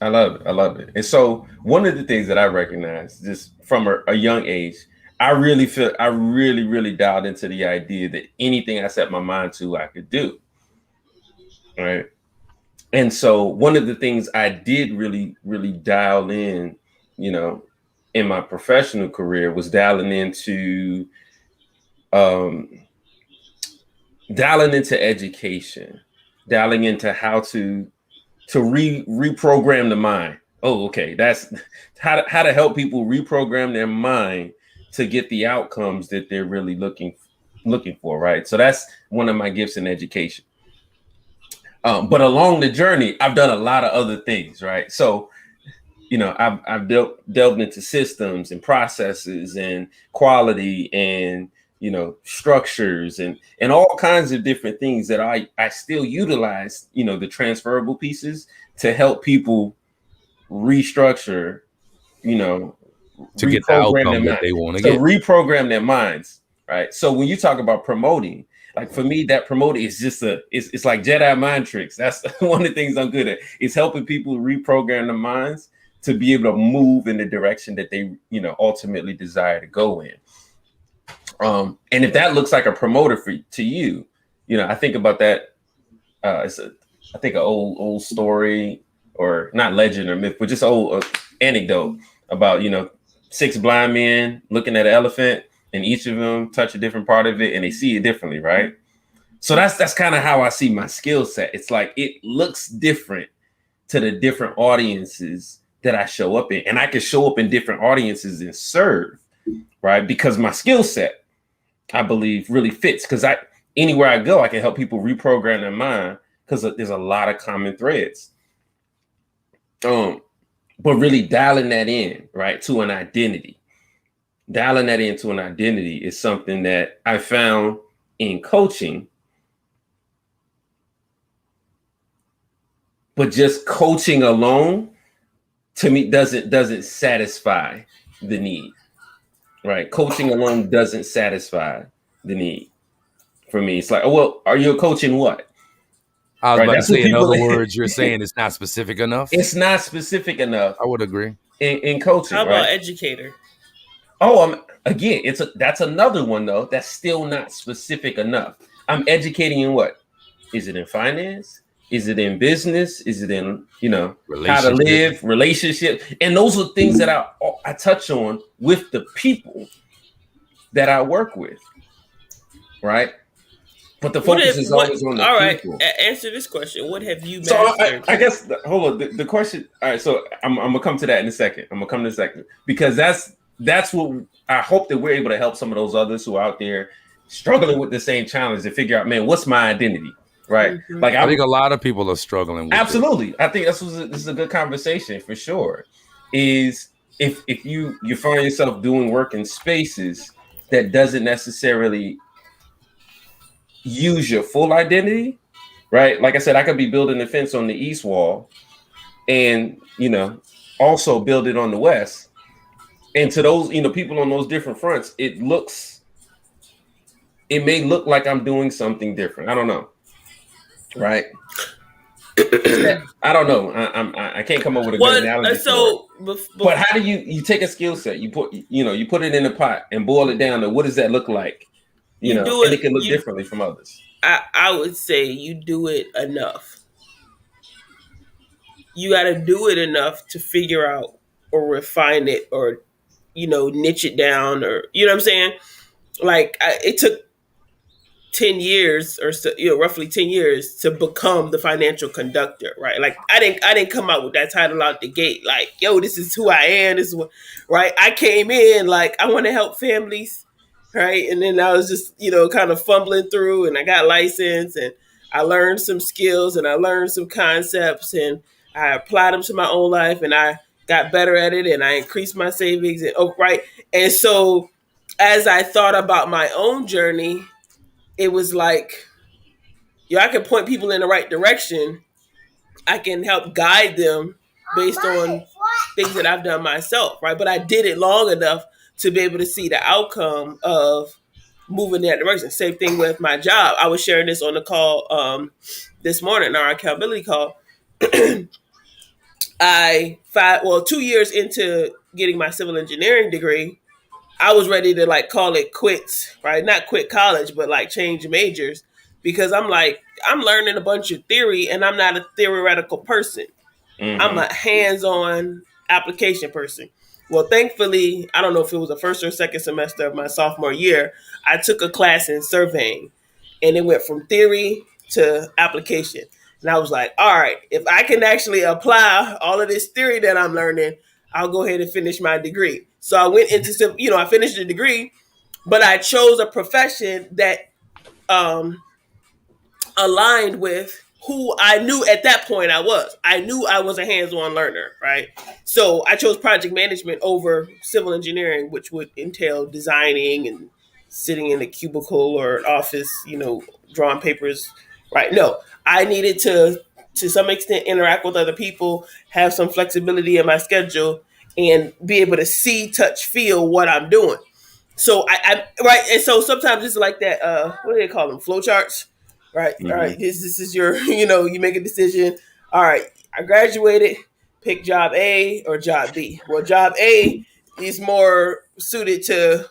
I love it. And so one of the things that I recognize just from a young age, I really dialed into the idea that anything I set my mind to, I could do. Right. And so one of the things I did really dial in, in my professional career was dialing into education, dialing into how to reprogram the mind. Oh, okay. That's how to help people reprogram their mind to get the outcomes that they're really looking for, right? So that's one of my gifts in education. But along the journey, I've done a lot of other things, right? So, I've delved into systems and processes and quality and structures and all kinds of different things that I still utilize, the transferable pieces to help people restructure, to get the outcome that they want to get, reprogram their minds, right? So when you talk about promoting, like for me, that promoting is just it's like Jedi mind tricks. That's one of the things I'm good at. It's helping people reprogram their minds to be able to move in the direction that they, ultimately desire to go in. And if that looks like a promoter to you, I think about that. I think an old story, or not legend or myth, but just old anecdote about, 6 blind men looking at an elephant, and each of them touch a different part of it and they see it differently, right? So that's kind of how I see my skill set. It's like it looks different to the different audiences that I show up in, and I can show up in different audiences and serve, right? Because my skill set, I believe, really fits, because anywhere I go, I can help people reprogram their mind, because there's a lot of common threads. But really dialing that in, right, to an identity. Dialing that into an identity is something that I found in coaching. But just coaching alone, to me, doesn't satisfy the need. Right? Coaching alone doesn't satisfy the need. For me, it's like, oh, well, are you a coach in what? I was about to say, in other words, you're saying it's not specific enough? It's not specific enough. I would agree. In coaching. How about right? educator? Oh, again, that's another one though. That's still not specific enough. I'm educating in what? Is it in finance? Is it in business? Is it in, how to Relationship. live, relationship? And those are things that I touch on with the people that I work with, right? But the What focus if is what? always on the All right, people. answer this question. What have you So mastered? I guess hold on. The question. All right. So I'm gonna come to that in a second. I'm gonna come to a second because that's what I hope that we're able to help some of those others who are out there struggling with the same challenge to figure out, man, what's my identity, right? Hmm. Like I think I'm a lot of people are struggling with this. absolutely. I think this is a good conversation for sure. Is if you find yourself doing work in spaces that doesn't necessarily use your full identity, right? Like I said, I could be building a fence on the east wall and also build it on the west. And to those people on those different fronts, it may look like I'm doing something different. I don't know, right? I don't know. I can't come up with a good Well, analogy for it. so But how do you take a skill set, you put it in a pot and boil it down to what does that look like, you do and it. it can look You, differently from others. I would say you do it enough. You got to do it enough to figure out or refine it or niche it down or what I'm saying. Like it took 10 years or so, roughly 10 years to become the financial conductor, right? Like I didn't come out with that title out the gate. Like, yo, this is who I am. This is what, right? I came in like I want to help families, right? And then I was just, kind of fumbling through, and I got licensed, and I learned some skills, and I learned some concepts, and I applied them to my own life, and I got better at it, and I increased my savings, and right. And so, as I thought about my own journey, it was like, I can point people in the right direction. I can help guide them based on things that I've done myself, right? But I did it long enough to be able to see the outcome of moving in that direction. Same thing with my job. I was sharing this on the call this morning, our accountability call. 2 years into getting my civil engineering degree, I was ready to like call it quits, right? Not quit college, but like change majors, because I'm like, I'm learning a bunch of theory and I'm not a theoretical person. I'm Hmm. a hands-on application person. Well, thankfully, I don't know if it was the first or second semester of my sophomore year, I took a class in surveying, and it went from theory to application. And I was like, all right, if I can actually apply all of this theory that I'm learning, I'll go ahead and finish my degree. So I went into, I finished the degree, but I chose a profession that um, aligned with who I knew at that point I was. I knew I was a hands-on learner, right? So I chose project management over civil engineering, which would entail designing and sitting in a cubicle or an office, drawing papers, right? No, I needed to some extent interact with other people, have some flexibility in my schedule, and be able to see, touch, feel what I'm doing. So I right, and so sometimes it's like that. What do they call them? Flow charts, right? All Hmm. right, this is your, you make a decision. All right, I graduated. Pick job A or job B. Well, job A is more suited to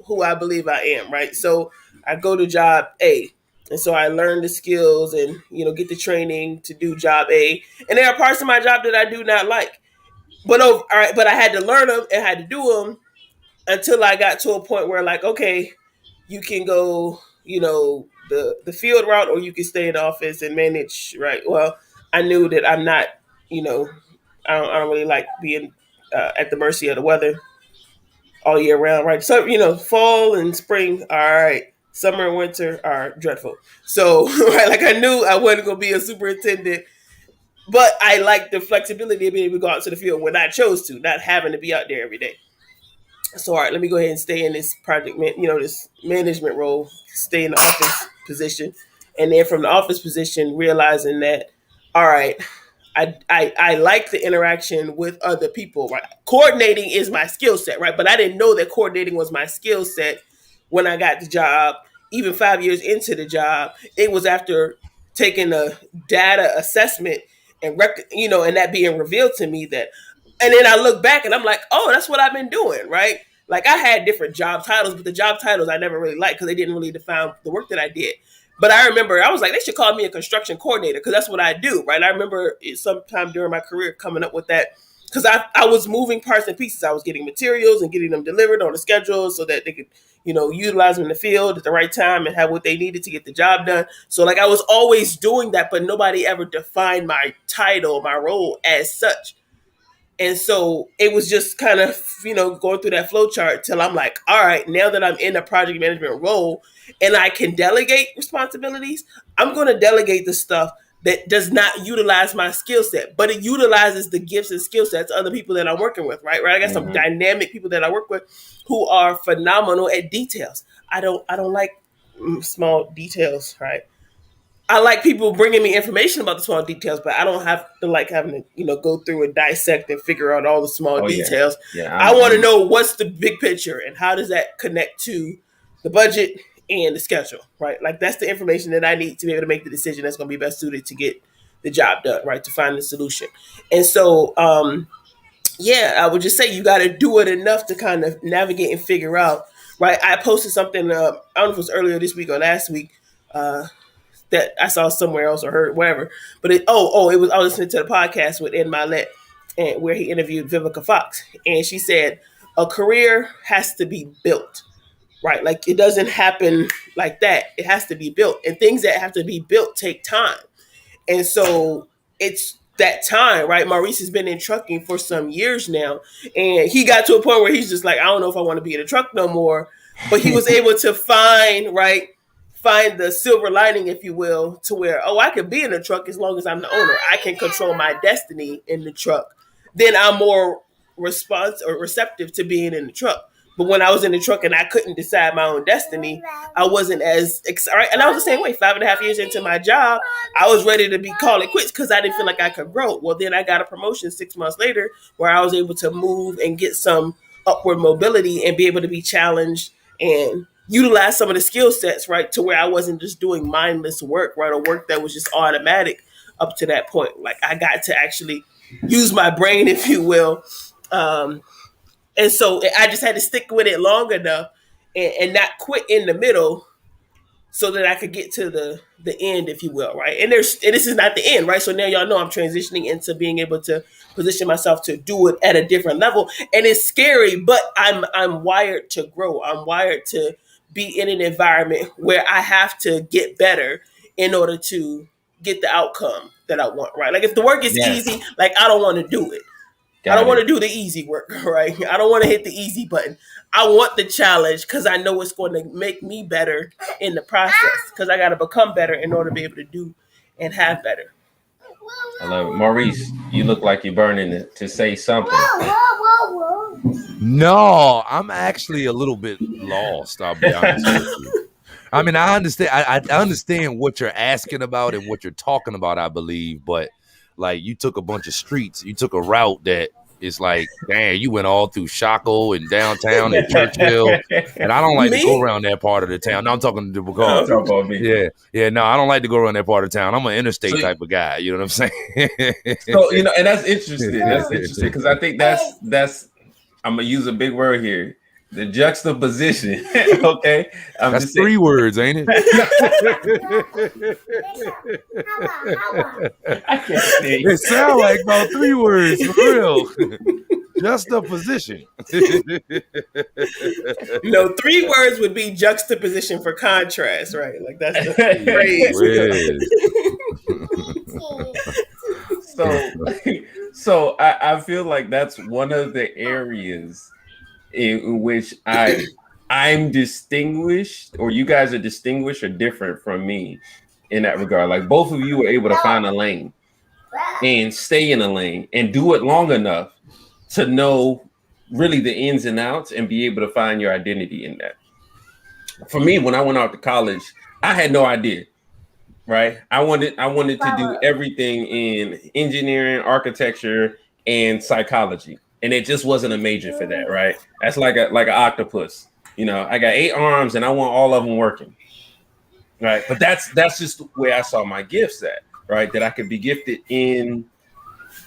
who I believe I am, right? So I go to job A, and so I learn the skills and get the training to do job A. And there are parts of my job that I do not like, but all right, but I had to learn them and had to do them until I got to a point where like, okay, you can go, the field route, or you can stay in the office and manage, right? Well, I knew that I'm not, you know, I don't really like being at the mercy of the weather all year round, right? So, fall and spring, all right. Summer and winter are dreadful. So, right, like I knew I wasn't going to be a superintendent, but I liked the flexibility of being able to go out to the field when I chose to, not having to be out there every day. So all right, let me go ahead and stay in this this management role, stay in the office position, and then from the office position, realizing that, all right, I like the interaction with other people. Right, coordinating is my skill set, right? But I didn't know that coordinating was my skill set when I got the job. Even 5 years into the job, it was after taking a data assessment and and that being revealed to me that, and then I look back and I'm like, oh, that's what I've been doing, right? Like I had different job titles, but the job titles I never really liked because they didn't really define the work that I did. But I remember I was like, they should call me a construction coordinator because that's what I do, right? I remember sometime during my career coming up with that because I was moving parts and pieces. I was getting materials and getting them delivered on a schedule so that they could, utilize them in the field at the right time and have what they needed to get the job done. So like I was always doing that, but nobody ever defined my title, my role as such. And so it was just kind of, going through that flow chart till I'm like, all right, now that I'm in a project management role and I can delegate responsibilities, I'm going to delegate the stuff that does not utilize my skill set, but it utilizes the gifts and skill sets of other people that I'm working with, right? I got some dynamic people that I work with who are phenomenal at details. I don't like small details, right? I like people bringing me information about the small details, but I don't have to like having to, go through and dissect and figure out all the small details. Yeah, I want to know what's the big picture and how does that connect to the budget and the schedule, right? Like that's the information that I need to be able to make the decision that's going to be best suited to get the job done, right? To find the solution. And so, I would just say you got to do it enough to kind of navigate and figure out, right? I posted something, I don't know if it was earlier this week or last week, that I saw somewhere else or heard wherever. But it was I was listening to the podcast with Ed Milet and where he interviewed Vivica Fox, and she said a career has to be built, right? Like it doesn't happen like that. It has to be built, and things that have to be built take time. And so it's that time, right? Maurice has been in trucking for some years now, and he got to a point where he's just like, I don't know if I want to be in a truck no more. But he was able to find the silver lining, if you will, to where, I could be in a truck as long as I'm the owner. I can control my destiny in the truck. Then I'm more receptive to being in the truck. But when I was in the truck and I couldn't decide my own destiny, I wasn't as excited. And I was the same way. 5.5 years into my job, I was ready to be call it quits because I didn't feel like I could grow. Well, then I got a promotion 6 months later where I was able to move and get some upward mobility and be able to be challenged and utilize some of the skill sets, right, to where I wasn't just doing mindless work, right, or work that was just automatic up to that point. Like I got to actually use my brain, if you will. And so I just had to stick with it long enough and not quit in the middle so that I could get to the end, if you will, right? And this is not the end, right? So now y'all know I'm transitioning into being able to position myself to do it at a different level. And it's scary, but I'm wired to grow. I'm wired to be in an environment where I have to get better in order to get the outcome that I want, right? Like if the work is easy, like I don't want to do it. I don't want to do the easy work, right? I don't want to hit the easy button. I want the challenge because I know it's going to make me better in the process because I got to become better in order to be able to do and have better. I love it. Maurice, you look like you're burning it to say something. No, I'm actually a little bit lost. I'll be honest with you. I mean, I understand. I understand what you're asking about and what you're talking about, I believe, but like you took a bunch of streets, you took a route that is like, damn, you went all through Shaco and downtown and Churchill, and I don't like to go around that part of the town. No, I'm talking to because yeah, no, I don't like to go around that part of town. I'm an interstate type of guy. You know what I'm saying? So and that's interesting. That's interesting because I think that's I'm gonna use a big word here. The juxtaposition. Okay. That's 3 words, ain't it? I can't say it sounds like about 3 words for real. Juxtaposition. 3 words would be juxtaposition for contrast, right? Like that's the phrase. So I feel like that's one of the areas in which I'm distinguished, or you guys are distinguished or different from me in that regard. Like both of you were able to find a lane and stay in a lane and do it long enough to know really the ins and outs and be able to find your identity in that. For me, when I went out to college, I had no idea. Right. I wanted to do everything in engineering, architecture, and psychology. And it just wasn't a major for that, right? That's like an octopus. You know, I got 8 arms and I want all of them working. Right. But that's just the way I saw my gifts at, right? That I could be gifted in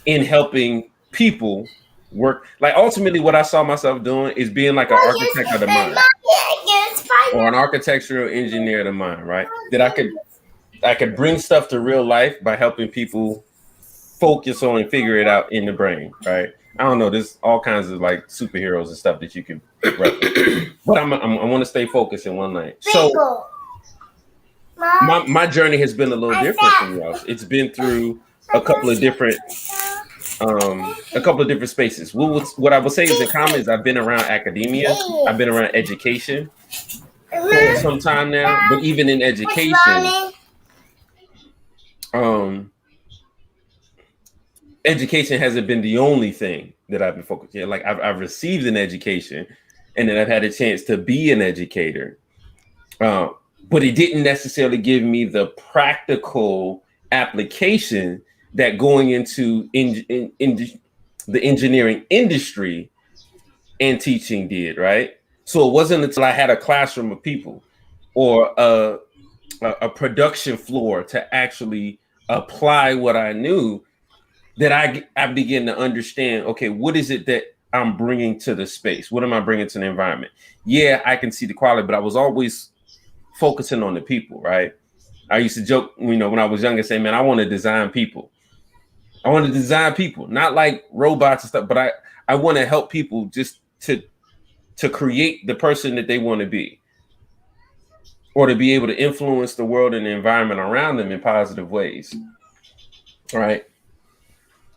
helping people work. Like ultimately, what I saw myself doing is being like an architect of the mind or an architectural engineer of the mind, right? That I could bring stuff to real life by helping people focus on and figure it out in the brain, right? I don't know. There's all kinds of like superheroes and stuff that you can reference, but I want to stay focused in one lane. So my journey has been a little different from yours. It's been through a couple of different spaces. What I would say is in common is I've been around academia, I've been around education for some time now, but even in education, um, education hasn't been the only thing that I've been focused on. Like I've received an education, and then I've had a chance to be an educator, uh, but it didn't necessarily give me the practical application that going into in the engineering industry and teaching did, right? So it wasn't until I had a classroom of people or a production floor to actually apply what I knew that I begin to understand, okay, what is it that I'm bringing to the space? What am I bringing to the environment? Yeah, I can see the quality, but I was always focusing on the people, right? I used to joke, when I was younger, say, man, I want to design people. I want to design people, not like robots and stuff, but I want to help people just to create the person that they want to be, or to be able to influence the world and the environment around them in positive ways, right?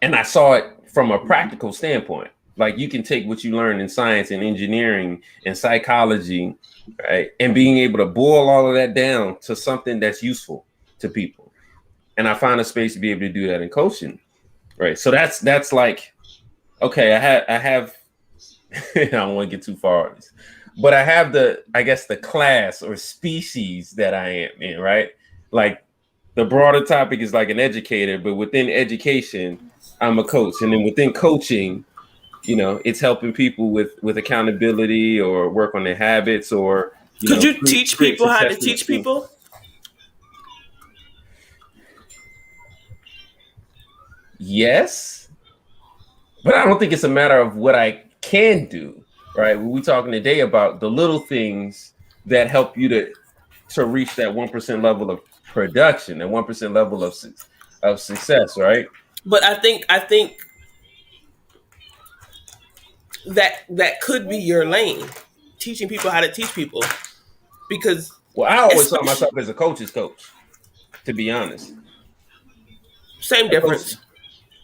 And I saw it from a practical standpoint. Like you can take what you learn in science and engineering and psychology, right, and being able to boil all of that down to something that's useful to people. And I found a space to be able to do that in coaching, right? So that's like, okay, I have I don't want to get too far on this, but I have I guess the class or species that I am in, right? Like the broader topic is like an educator, but within education, I'm a coach. And then within coaching, it's helping people with accountability or work on their habits or, Could you teach create people how to successful teach teams. people? Yes, but I don't think it's a matter of what I can do, right? We're talking today about the little things that help you to reach that 1% level of production, that 1% level of success, right? But I think that could be your lane, teaching people how to teach people, because Well, I always saw especially myself as a coach's coach, to be honest. same A coach, difference.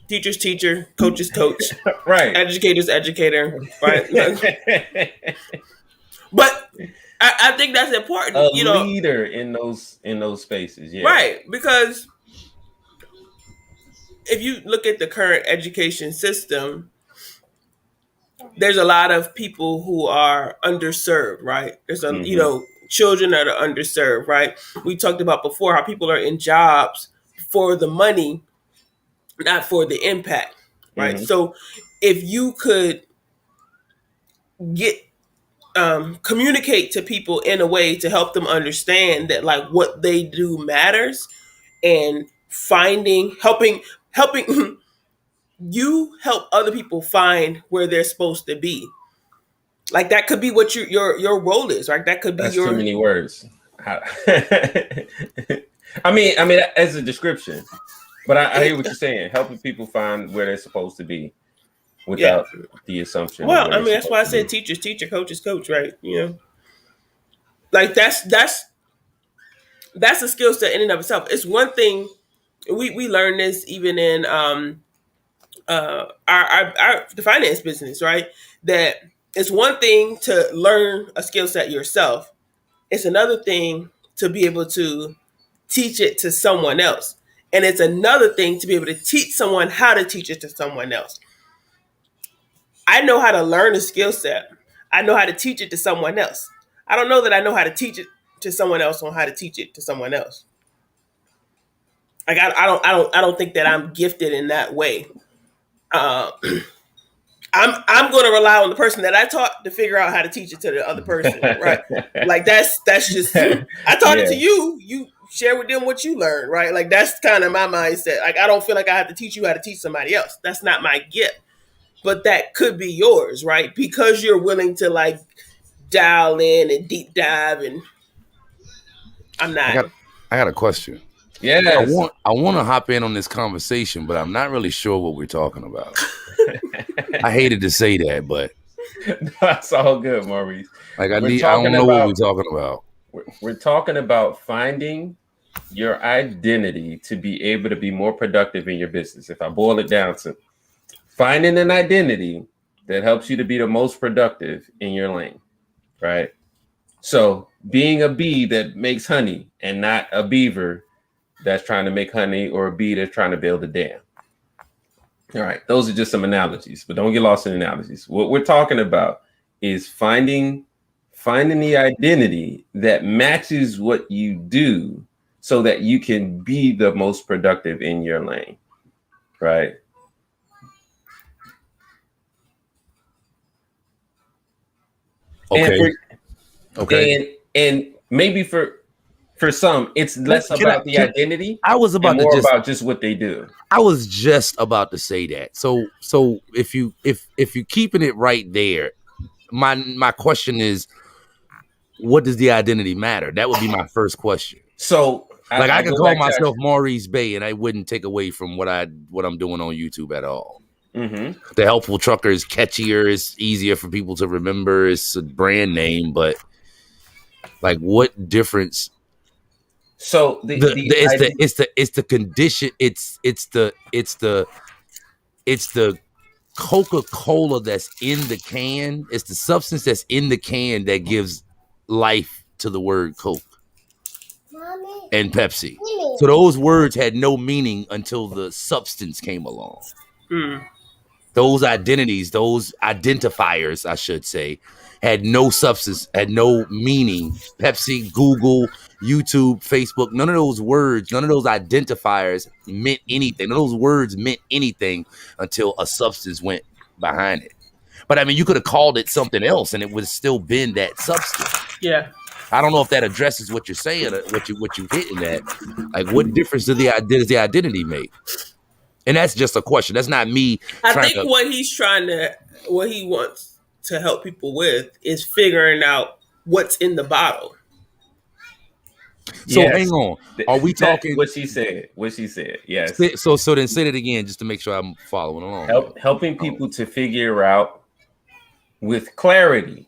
Teacher's teacher, coach's coach, right? educator's educator, right? But I think that's A important, leader in those spaces, yeah. right? Because if you look at the current education system, there's a lot of people who are underserved, right? There's Hmm. children that are underserved, right? We talked about before how people are in jobs for the money, not for the impact, right? Hmm. So if you could get communicate to people in a way to help them understand that like what they do matters, and helping you help other people find where they're supposed to be. Like that could be what your role is, right? That could be That's too your many words. I mean, as a description, but I hear it, what you're saying. Helping people find where they're supposed to be yeah. without the assumption of Well, where I they're mean that's why supposed I to said be. teachers teacher, coaches coach, right? Like that's a skill set in and of itself. It's one thing we learn this even in our the finance business, right? That it's one thing to learn a skill set yourself. It's another thing to be able to teach it to someone else. And it's another thing to be able to teach someone how to teach it to someone else. I know how to learn a skill set. I know how to teach it to someone else. I don't know that I know how to teach it to someone else on how to teach it to someone else. Like I don't think that I'm gifted in that way. Uh, I'm going to rely on the person that I taught to figure out how to teach it to the other person, right? Like that's just I taught it Yeah, to you. You share with them what you learned, right? Like that's kind of my mindset. Like I don't feel like I have to teach you how to teach somebody else. That's not my gift. but that could be yours, right? Because you're willing to like dial in and deep dive, and I'm I not. got I got a question. I Yes. want I want to hop in on this conversation, but I'm not really sure what we're talking about. I hated to say that, but That's all good, Maurice. like We're I talking don't know what we're about talking about. we're talking about finding your identity to be able to be more productive in your business. If I boil it down to finding an identity that helps you to be the most productive in your lane, right? So being a bee that makes honey and not a beaver that's trying to make honey or a bee that's trying to build a dam. All right, those are just some analogies, but don't get lost in analogies. What we're talking about is finding the identity that matches what you do so that you can be the most productive in your lane, right? And Okay. for Okay. and maybe for some, it's less Can I about the can identity I was and about to more just about just what they do. I was just about to say that. So if you keeping it right there, my question is, what does the identity matter? That would be my first question. So Like I I could go call back to myself Maurice Bay, and I wouldn't take away from what I'm doing on YouTube at all. mm-hmm. The Helpful Trucker is catchier. It's easier for people to remember. It's a brand name, but like, what difference? So It's the condition. It's the Coca-Cola that's in the can. It's the substance that's in the can that gives life to the word Coke and Pepsi. So those words had no meaning until the substance came along. Hmm. Those identities, those identifiers, I should say, had no substance, had no meaning. Pepsi, Google, YouTube, Facebook, none of those words, none of those identifiers meant anything. None of those words meant anything until a substance went behind it. But I mean, you could have called it something else and it would have still been that substance. Yeah. I don't know if that addresses what you're saying, what you hitting at. Like, what difference does the identity make? And that's just a question. That's not me I trying think to. what he wants to help people with is figuring out what's in the bottle. So hang yes, on. Are we that talking? what she said. What she said. Yes, So then say that again, just to make sure I'm following along here. helping people to figure out with clarity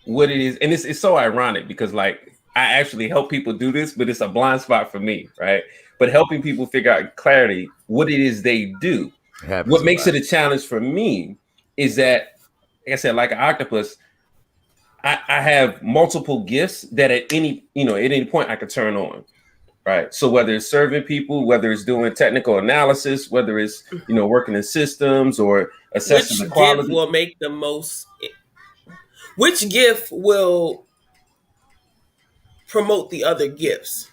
what it is, and it's so ironic because like I actually help people do this, but it's a blind spot for me, right? But helping people figure out clarity what it is they do. It happens What a makes lot. it a challenge for me is that, like I said, like an octopus, I have multiple gifts that at any point I could turn on. Right. So whether it's serving people, whether it's doing technical analysis, whether it's working in systems or assessing the Which gift quality. will make the most? Which gift will promote the other gifts?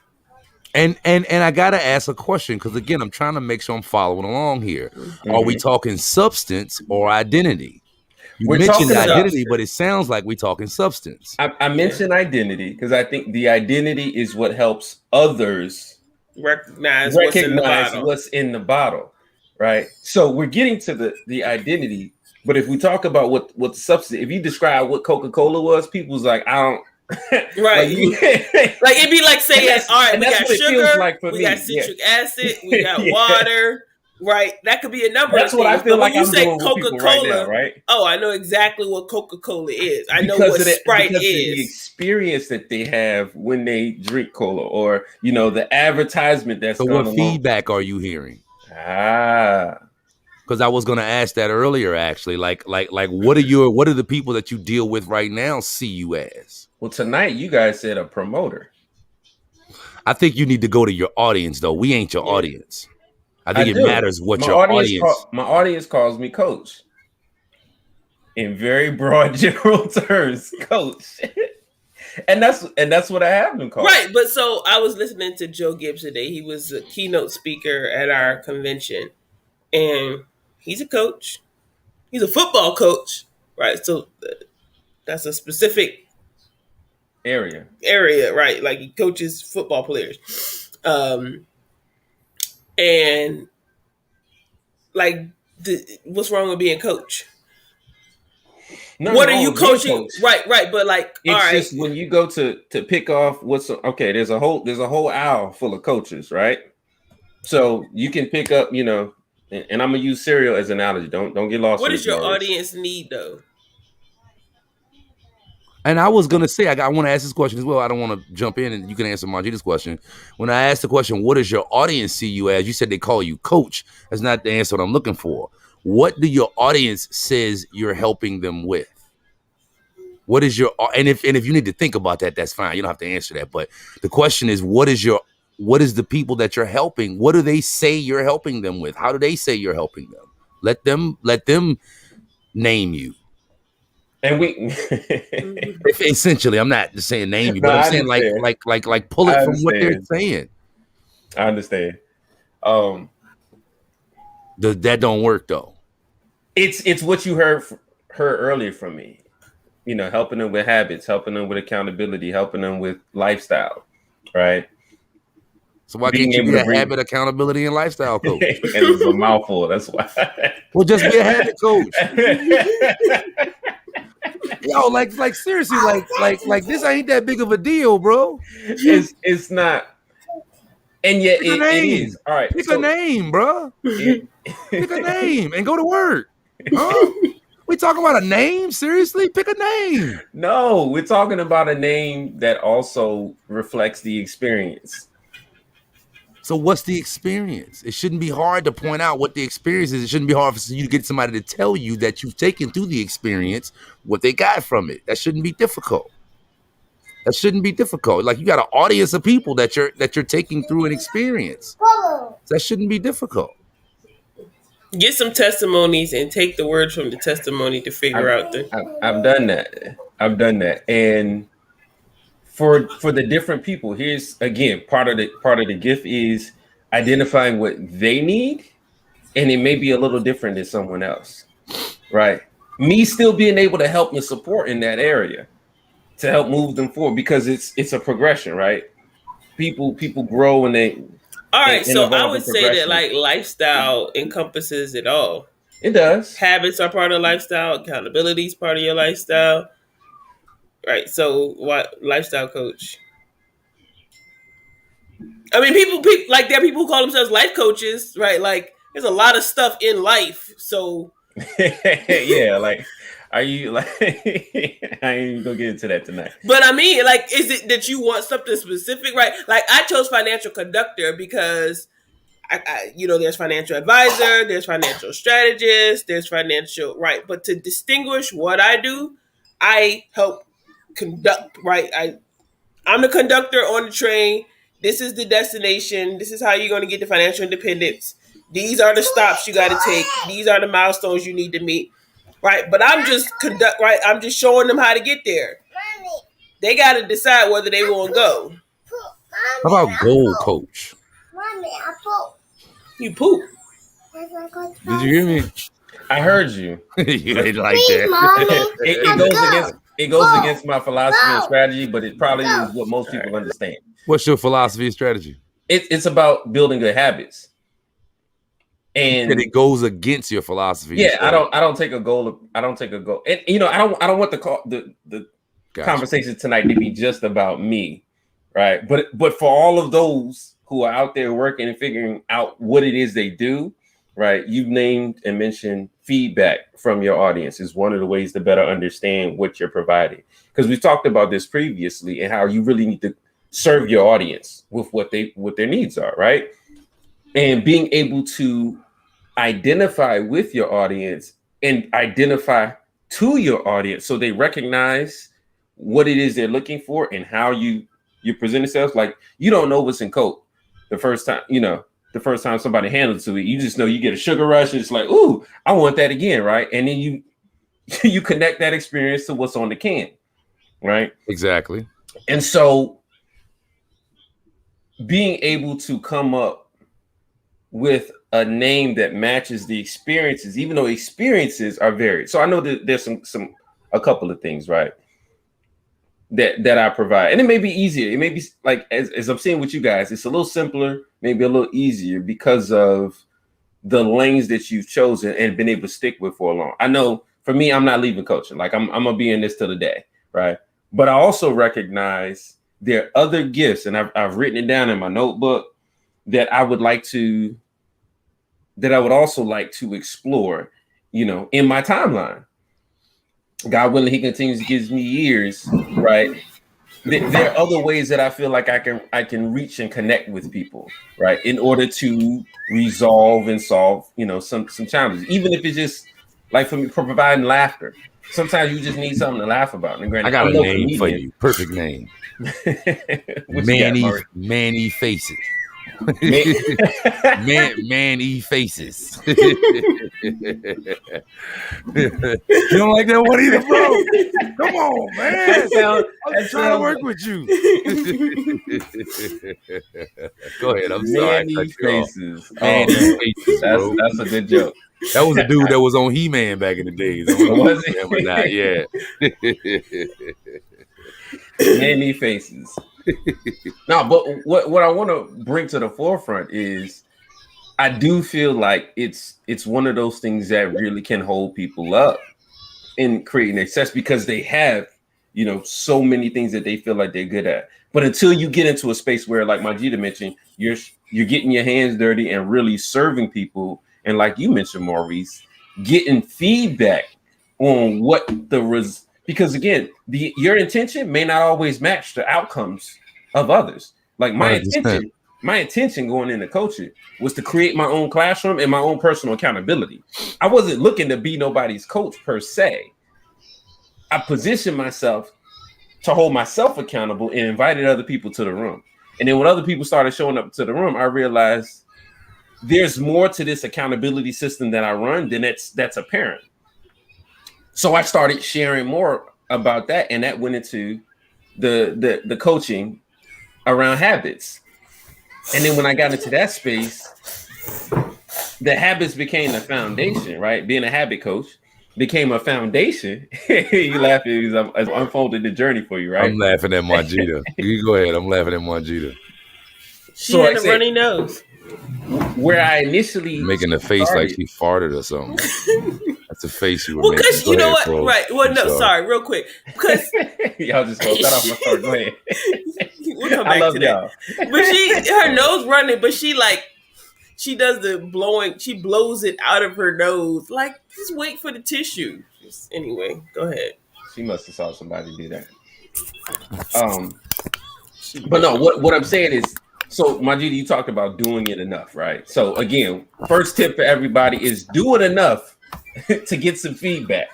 And I gotta ask a question because again, I'm trying to make sure I'm following along here. Are we Mhm. talking substance or identity? You We're mentioned talking about. identity, but Substance. it sounds like we're talking substance. I Yeah. mentioned identity because I think the identity is what helps others Recognize what's in the recognize bottle. what's in the bottle, right? So we're getting to the identity, but if we talk about what the substance, if you describe what Coca Cola was, people's like, I don't like Right. you, Like it'd be like and saying, all right, we that's got what it feels sugar, like for we got me. Yeah, citric acid, we got yeah. water, right? That could be a number That's of what I things. feel But when like you I'm say doing with Coca people right now, Cola, right? oh, I know exactly what Coca Cola is. I know what Sprite Because of the is. experience that they have when they drink cola, or the advertisement that's So gone what along. feedback are you hearing? Ah, Because I was going to ask that earlier, actually. Like, what are the people that you deal with right now see you as? well, tonight you guys said a promoter. I think you need to go to your audience, though. We ain't your Yeah. audience. I I think it do. matters what your audience. My audience calls me coach in very broad general terms, coach. and that's what I have been called. Right. But so I was listening to Joe Gibbs today. He was a keynote speaker at our convention. And he's a coach. He's a football coach. Right. So that's a specific Area. area, right? Like he coaches football players. And like what's wrong with being coach? Nothing What are wrong you with being coaching? coach. Right. But like, all It's right, just when you go to pick off what's okay. There's a whole aisle full of coaches, right? So you can pick up, and I'm gonna use cereal as an analogy. Don't get lost what in does this, your Maurice. audience need though? And I was gonna say, I want to ask this question as well. I don't want to jump in, and you can answer Margita's question. When I asked the question, "What does your audience see you as?" You said they call you coach. That's not the answer that I'm looking for. What do your audience says you're helping them with? What is your and if you need to think about that, that's fine. You don't have to answer that. But the question is, what is the people that you're helping? What do they say you're helping them with? How do they say you're helping them? Let them name you. And we, If, essentially, I'm not just saying name you, no, but I'm I saying understand. like pull I it from what they're understand. saying. I understand. Um, That don't work though. it's what you heard earlier from me. Helping them with habits, helping them with accountability, helping them with lifestyle, right? So why Being can't you able be to a bring, habit, accountability, and lifestyle coach? it's a mouthful. That's why. Well, just be a habit coach. Yo, like seriously, like this ain't that big of a deal, bro. It's not, and yet Pick a it is. name. All right, Pick a so name, bro. it, Pick a name and go to work. Huh? We talking about a name? Seriously? Pick a name. no, we're talking about a name that also reflects the experience. So what's the experience? It shouldn't be hard to point out what the experience is. It shouldn't be hard for you to get somebody to tell you that you've taken through the experience, what they got from it. That shouldn't be difficult. That shouldn't be difficult. Like you got an audience of people that you're taking through an experience. That shouldn't be difficult. Get some testimonies and take the words from the testimony to figure I've, out the. I've done that. I've done that, and for the different people, here's again part of the gift is identifying what they need, and it may be a little different than someone else, right? Me still being able to help and support in that area to help move them forward because it's a progression, right? People grow and they All right, and so I evolve in would say that progression. like lifestyle encompasses it all. It does. Habits are part of lifestyle. Accountability is part of your lifestyle. Right. So what lifestyle coach? I mean, people like there are people who call themselves life coaches, right? Like there's a lot of stuff in life. So Yeah, like are you like I ain't even gonna get into that tonight. but I mean, like, is it that you want something specific, right? Like I chose financial conductor because there's financial advisor, there's financial strategist, there's financial right. But to distinguish what I do, I help conduct. Right, I'm the conductor on the train. This is the destination. This is how you're going to get to financial independence. These are the stops you got to take. These are the milestones you need to meet. Right, but I'm just conduct. Right, I'm just showing them how to get there. They got to decide whether they want to go. How about goal coach? You poop. Did you hear me? I heard you. You didn't like that. It goes against my philosophy and strategy, but it probably is what most people understand. What's your philosophy and strategy? It's about building good habits. And And it goes against your philosophy. yeah, I don't take a goal. I don't take a goal. And I don't want the Gotcha. conversation tonight to be just about me, right? But for all of those who are out there working and figuring out what it is they do, right? You've named and mentioned feedback from your audience is one of the ways to better understand what you're providing. Because we've talked about this previously and how you really need to serve your audience with what their needs are, right? And being able to identify with your audience and identify to your audience so they recognize what it is they're looking for and how you present yourself. Like you don't know what's in Coke the first time somebody handles to it. You just know you get a sugar rush and it's like, ooh, I want that again, right? And then you you connect that experience to what's on the can, right? Exactly. And so being able to come up with a name that matches the experiences, even though experiences are varied. So I know that there's a couple of things, right? That I provide. And it may be easier. It may be like as I'm saying with you guys, it's a little simpler, maybe a little easier because of the lanes that you've chosen and been able to stick with for a long. I know for me, I'm not leaving coaching. Like I'm gonna be in this till the day, right? But I also recognize there are other gifts, and I've written it down in my notebook that I would also like to explore, in my timeline. God willing, He continues to give me years, right? There are other ways that I feel like I can reach and connect with people, right, in order to resolve and solve, some challenges, even if it's just like for me providing laughter. Sometimes you just need something to laugh about. And I granted, got I'm a no name for comedian. you. Perfect name. What you got, Murray? Manny faces. Man. Manny faces. You don't like that one either, bro? Come on, man. I'm trying to work with you. Go ahead. I'm sorry. Manny faces. Manny faces, bro. That's a good joke. That was a dude that was on He-Man back in the days. I don't know Was if you remember that. Yeah. Manny faces. No, but what I want to bring to the forefront is I do feel like it's one of those things that really can hold people up in creating success because they have, so many things that they feel like they're good at. But until you get into a space where, like Majida mentioned, you're getting your hands dirty and really serving people, and like you mentioned, Maurice, getting feedback on what because again, your intention may not always match the outcomes of others. Like my 100%. intention going into coaching was to create my own classroom and my own personal accountability. I wasn't looking to be nobody's coach per se. I positioned myself to hold myself accountable and invited other people to the room. And then when other people started showing up to the room, I realized there's more to this accountability system that I run than that's apparent. So I started sharing more about that, and that went into the coaching around habits. And then when I got into that space, the habits became the foundation, right? Being a habit coach became a foundation. You laughing because I've unfolded the journey for you, right? I'm laughing at Margita. You go ahead. I'm laughing at Margita. She had a runny nose. Where I initially making a face like she farted or something. That's a face you were making. Because you know what? Bro. Right. Well, no, sorry, real quick. Because y'all just go cut off my story. Go ahead. We'll come back to that. But her nose running, but she does the blowing. She blows it out of her nose. Like, just wait for the tissue. Anyway, go ahead. She must have saw somebody do that. But no, what I'm saying is, so Majida, you talked about doing it enough, right? So again, first tip for everybody is do it enough to get some feedback.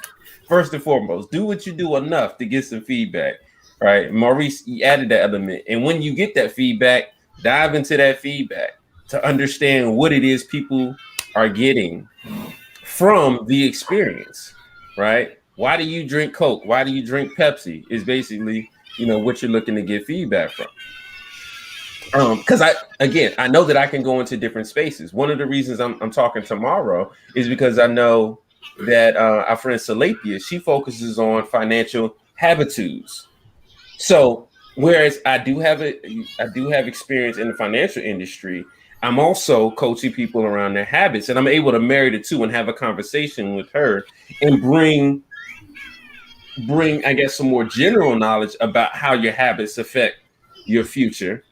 First and foremost, do what you do enough to get some feedback, right? Maurice, you added that element. And when you get that feedback, dive into that feedback to understand what it is people are getting from the experience, right? Why do you drink Coke? Why do you drink Pepsi? Is basically, what you're looking to get feedback from. Because I know that I can go into different spaces. One of the reasons I'm talking tomorrow is because I know that our friend Salapia, she focuses on financial habitudes. So whereas I do have experience in the financial industry, I'm also coaching people around their habits, and I'm able to marry the two and have a conversation with her and bring I guess some more general knowledge about how your habits affect your future,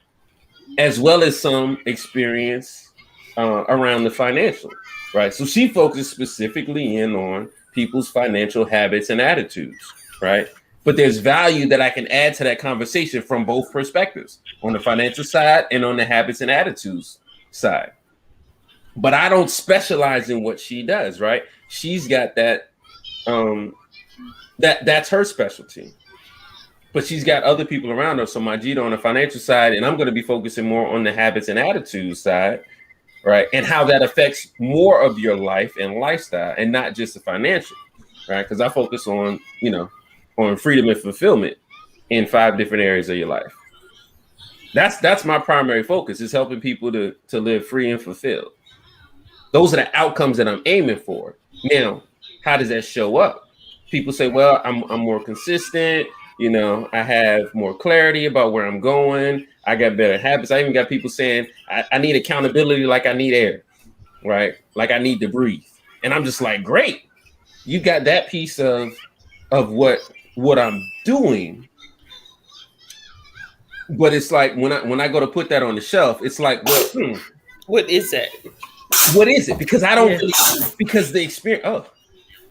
as well as some experience around the financial, right? So she focused specifically in on people's financial habits and attitudes, right? But there's value that I can add to that conversation from both perspectives, on the financial side and on the habits and attitudes side. But I don't specialize in what she does, right? She's got that, that's her specialty. But she's got other people around her. So Majida on the financial side, and I'm going to be focusing more on the habits and attitudes side, right? And how that affects more of your life and lifestyle, and not just the financial, right? Because I focus on, on freedom and fulfillment in 5 different areas of your life. That's my primary focus, is helping people to live free and fulfilled. Those are the outcomes that I'm aiming for. Now, how does that show up? People say, well, I'm more consistent. I have more clarity about where I'm going. I got better habits. I even got people saying I need accountability like I need air, right? Like I need to breathe. And I'm just like, great. You got that piece of what I'm doing. But it's like when I go to put that on the shelf, it's like, well, What is that? what is it? Because I don't Yeah. really, because the experience. Oh,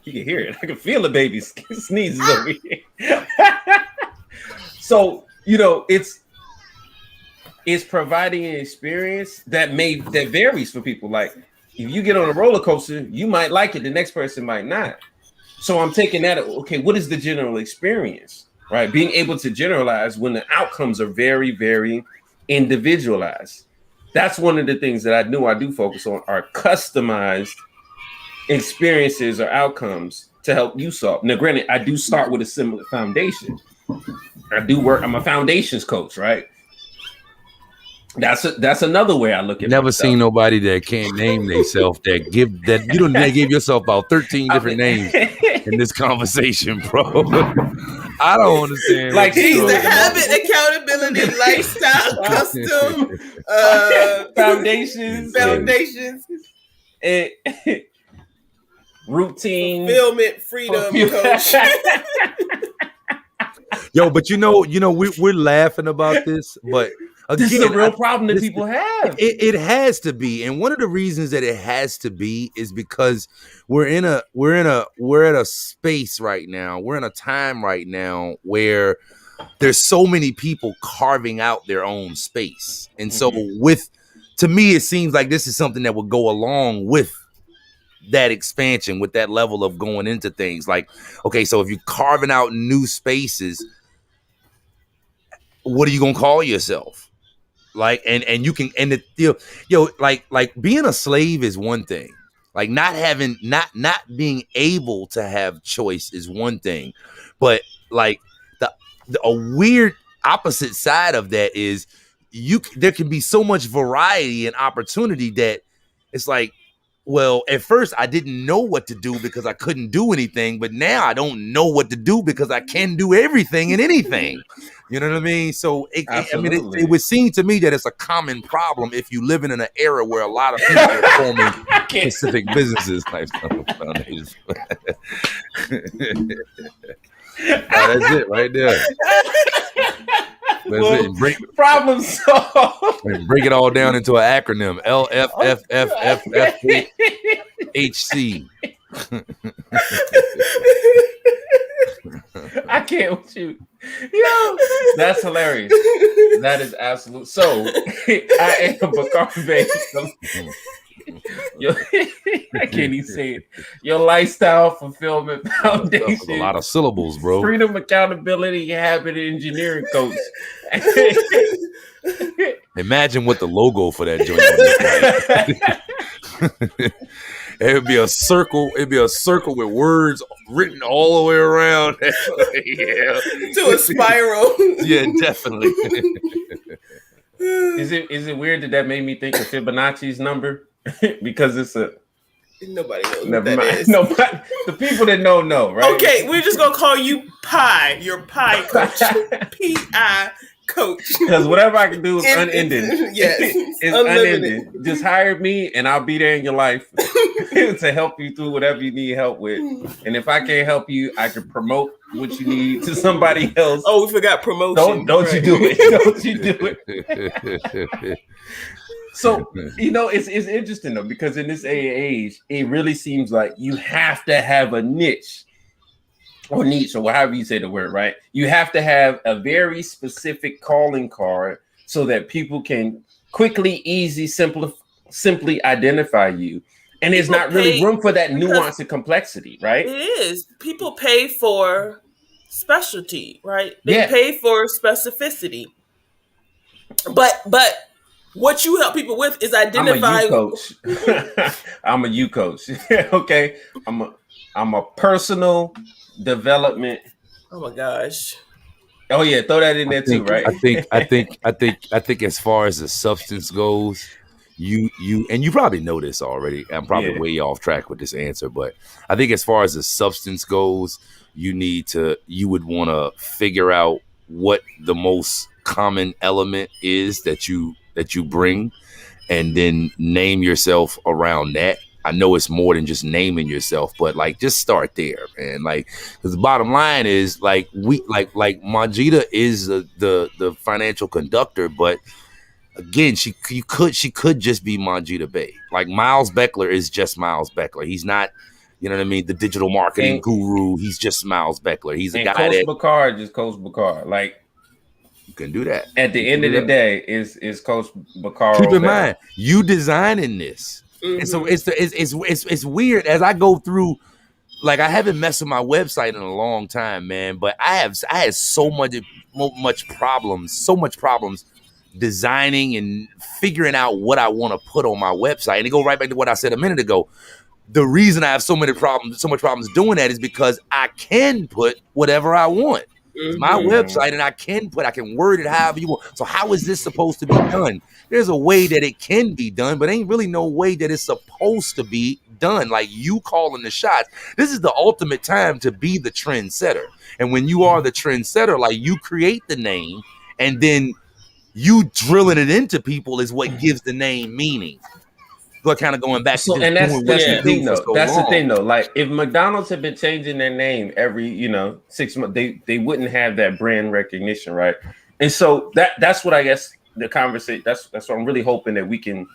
you can hear it. I can feel the baby sneezes over here. So it's providing an experience that varies for people. Like if you get on a roller coaster, you might like it, the next person might not. So I'm taking that. Okay, what is the general experience? Right, being able to generalize when the outcomes are very, very individualized. That's one of the things that I do focus on are customized experiences or outcomes to help you solve. Now, granted, I do start with a similar foundation. I do work. I'm a foundations coach, right? That's another way I look at. Never myself. seen nobody that can't name themselves that give that you don't give yourself about 13 different names in this conversation, bro. I don't understand. Like Geez, the the habit, accountability, lifestyle, custom, foundations, and routine, fulfillment, freedom, coach. Yo, but we're laughing about this, but again, this is a real problem that people have. It has to be, and one of the reasons that it has to be is because we're at a space right now. We're in a time right now where there's so many people carving out their own space, and so to me, it seems like this is something that would go along with that expansion, with that level of going into things. Like, okay, so if you're carving out new spaces, what are you gonna call yourself? Like, and you can, and like being a slave is one thing. Like not being able to have choice is one thing, but like a weird opposite side of that is there can be so much variety and opportunity that it's like, well, at first I didn't know what to do because I couldn't do anything, but now I don't know what to do because I can do everything and anything. You know what I mean? So it would seem to me that it's a common problem if you live in an era where a lot of people are forming specific businesses. That's it right there. Problem solved. Break it all down into an acronym: LFFFFHC. I can't with you. Yo, that's hilarious. That is absolute. So I am Bakar Bay. I can't even say it. Your lifestyle fulfillment foundation. A lot of syllables, bro. Freedom, accountability, habit, engineering coach. Imagine what the logo for that joint would look like. It would be a circle. It'd be a circle with words written all the way around. Yeah. To a spiral. Yeah, definitely. Is it weird that made me think of Fibonacci's number? Because it's nobody knows never what mind. that is. Nobody, the people that know, right? Okay, we're just gonna call you Pi. Your Pi coach. P-I coach. Because whatever I can do is unending. Yes, it's unending. Just hire me and I'll be there in your life to help you through whatever you need help with. And if I can't help you, I can promote what you need to somebody else. Oh, we forgot promotion. Don't you do it. Don't you do it. So, it's interesting though, because in this age, it really seems like you have to have a niche or however you say the word, right? You have to have a very specific calling card so that people can quickly, simply identify you. And there's not really room for that nuance and complexity, right? It is. People pay for specialty, right? They pay for specificity. But what you help people with is identifying. I'm a you coach. Okay. I'm a personal development. Oh my gosh. Oh yeah, throw that in there too, right? I think as far as the substance goes, you probably know this already. I'm probably way off track with this answer, but I think as far as the substance goes, you would want to figure out what the most common element is that you bring, and then name yourself around that. I know it's more than just naming yourself, but like just start there, man. Like, because the bottom line is like Majida is the financial conductor, but again, she could just be Majida Bay. Like Miles Beckler is just Miles Beckler. He's not, you know what I mean, the digital marketing guru. He's just Miles Beckler. He's a guy Coach that Bakar just Coach Bakar. Like, you can do that. At the end of the day, is Coach Bakar. Keep in mind, you designing this, and so it's weird as I go through. Like, I haven't messed with my website in a long time, man. But I had so much problems designing and figuring out what I want to put on my website. And to go right back to what I said a minute ago, the reason I have so much problems doing that is because I can put whatever I want. It's my website, and I can word it however you want. So how is this supposed to be done? There's a way that it can be done, but ain't really no way that it's supposed to be done. Like, you calling the shots. This is the ultimate time to be the trendsetter. And when you are the trendsetter, like, you create the name, and then you drilling it into people is what gives the name meaning. But kind of going back to and that's the thing though. That's the thing though. Like, if McDonald's had been changing their name every 6 months, they wouldn't have that brand recognition, right? And so that's what I guess the conversation. That's what I'm really hoping that we can.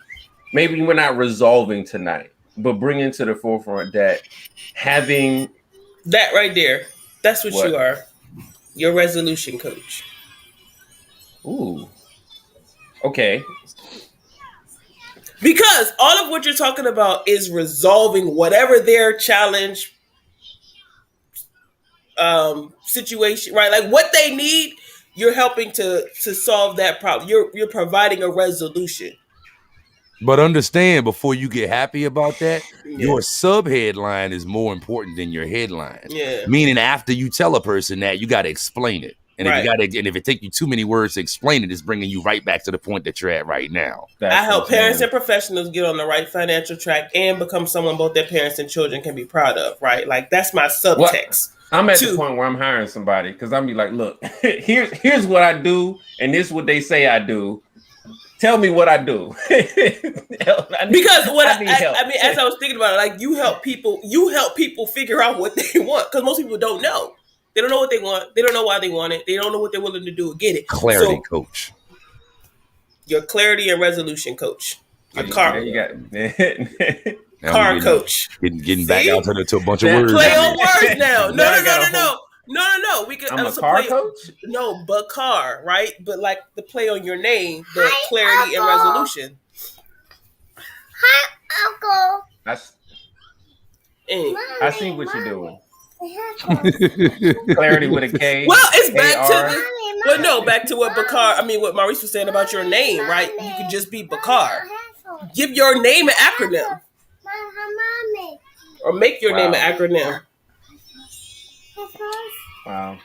Maybe we're not resolving tonight, but bring into the forefront that having that right there. That's what you are. Your resolution coach. Ooh. Okay. Because all of what you're talking about is resolving whatever their challenge situation, right? Like, what they need, you're helping to solve that problem. You're providing a resolution. But understand, before you get happy about that, your sub-headline is more important than your headline. Yeah. Meaning, after you tell a person that, you got to explain it. And if it takes you too many words to explain it, it's bringing you right back to the point that you're at right now. I help parents and professionals get on the right financial track and become someone both their parents and children can be proud of, right? Like, that's my subtext. I'm at the point where I'm hiring somebody because I'm be like, look, here's what I do, and this is what they say I do. Tell me what I do. Because I mean, as I was thinking about it, like, you help people figure out what they want, because most people don't know. They don't know what they want. They don't know why they want it. They don't know what they're willing to do to get it. Clarity coach. Your clarity and resolution coach. Your car coach. Getting back out to a bunch of words. Play on words now. No. We can. I'm a car coach. No, but car, right? But like the play on your name, the clarity and resolution. Hi, Uncle. I see what you're doing. Clarity with a K. Well, it's back to what Bakar. I mean, what Maurice was saying about your name, right? You could just be Bakar. Give your name an acronym, or make your name an acronym. Wow.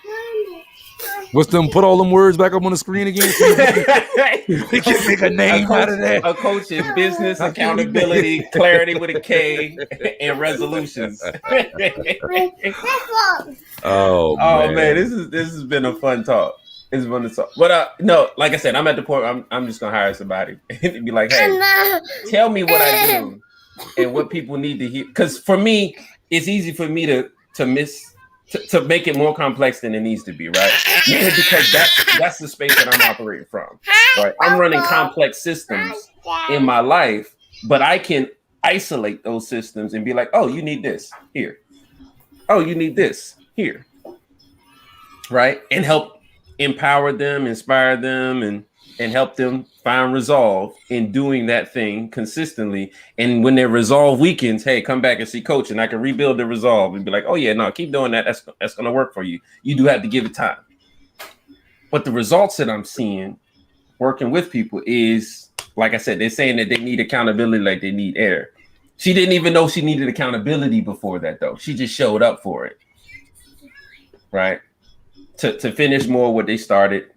What's them? Put all them words back up on the screen again. They can make a name out of that. A coach in business, accountability, clarity with a K, and resolutions. Oh man, this has been a fun talk. It's fun to talk. But no, like I said, I'm at the point I'm just gonna hire somebody and be like, hey, tell me what I do and what people need to hear. Because for me, it's easy for me to miss. To make it more complex than it needs to be, right? Because that's the space that I'm operating from. Right? I'm running complex systems in my life, but I can isolate those systems and be like, oh, you need this here. Oh, you need this here. Right? And help empower them, inspire them, and help them find resolve in doing that thing consistently. And when their resolve weakens, hey, come back and see coach, and I can rebuild the resolve and be like, oh yeah, no, keep doing that. That's going to work for you. You do have to give it time. But the results that I'm seeing working with people is, like I said, they're saying that they need accountability like they need air. She didn't even know she needed accountability before that, though. She just showed up for it. Right? To finish more what they started.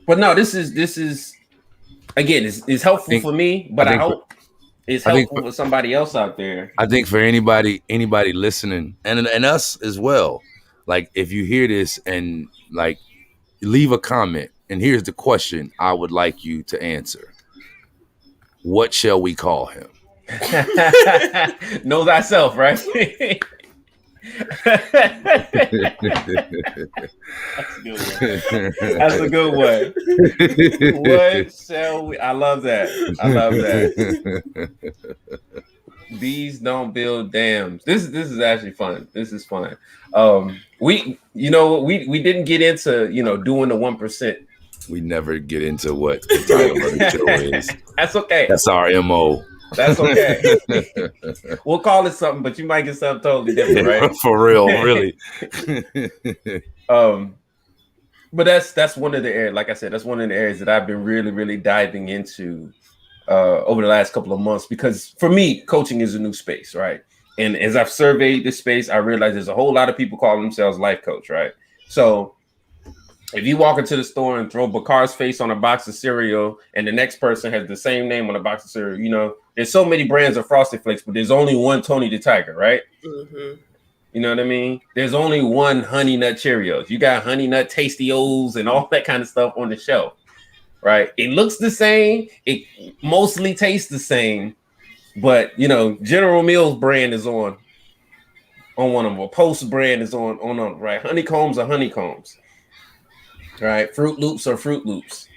But no, this is again, it's helpful for me, but I hope it's helpful for somebody else out there. I think for anybody listening, and us as well, like, if you hear this and like, leave a comment, and here's the question I would like you to answer. What shall we call him? Know thyself, right? That's a good one. That's a good one. What shall we? I love that. I love that. Bees don't build dams. This is actually fun. This is fun. We didn't get into doing the 1%. We never get into what the title of the show is. That's okay. That's our MO. That's okay. We'll call it something, but you might get something totally different, right? For real, really. But that's one of the areas, like I said, that's one of the areas that I've been really, really diving into over the last couple of months, because for me, coaching is a new space, right? And as I've surveyed this space, I realize there's a whole lot of people calling themselves life coach, right? So if you walk into the store and throw Bakar's face on a box of cereal and the next person has the same name on a box of cereal, there's so many brands of Frosted Flakes, but there's only one Tony the Tiger, right? Mm-hmm. You know what I mean? There's only one Honey Nut Cheerios. You got Honey Nut Tasty-O's and all that kind of stuff on the shelf, right? It looks the same. It mostly tastes the same, but General Mills brand is on one of them. Post brand is on them, right? Honeycombs are honeycombs, right? Fruit Loops are Fruit Loops.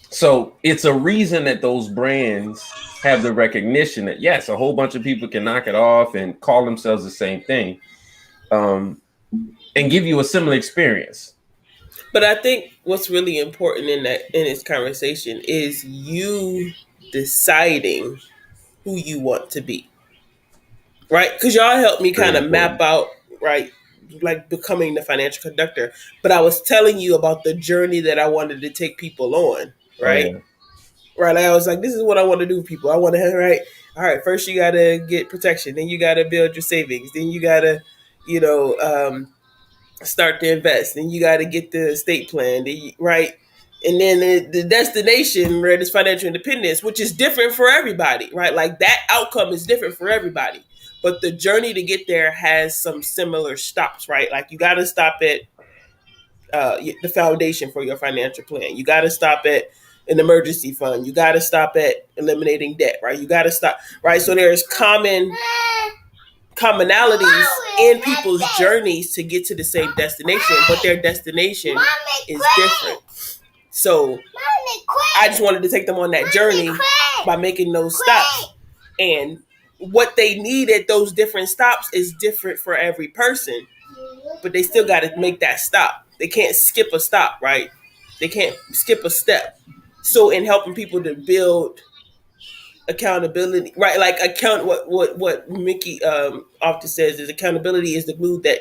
So it's a reason that those brands have the recognition that, yes, a whole bunch of people can knock it off and call themselves the same thing, and give you a similar experience. But I think what's really important in this conversation is you deciding who you want to be, right? Because y'all helped me kind of map out, right, like becoming the financial conductor. But I was telling you about the journey that I wanted to take people on, right? Oh, yeah. Right, like I was like, this is what I want to do, people. I want to, right? All right, first you got to get protection, then you got to build your savings, then you got to, start to invest, then you got to get the estate plan, right? And then the destination, right, is financial independence, which is different for everybody, right? Like that outcome is different for everybody, but the journey to get there has some similar stops, right? Like you got to stop at the foundation for your financial plan. You got to stop at an emergency fund. You got to stop at eliminating debt, right? You got to stop, right? So there's commonalities in people's journeys to get to the same destination, but their destination is different. So I just wanted to take them on that journey by making those stops. And what they need at those different stops is different for every person, but they still got to make that stop. They can't skip a stop, right? They can't skip a step. So in helping people to build accountability, right? Like what Mickey often says is accountability is the glue that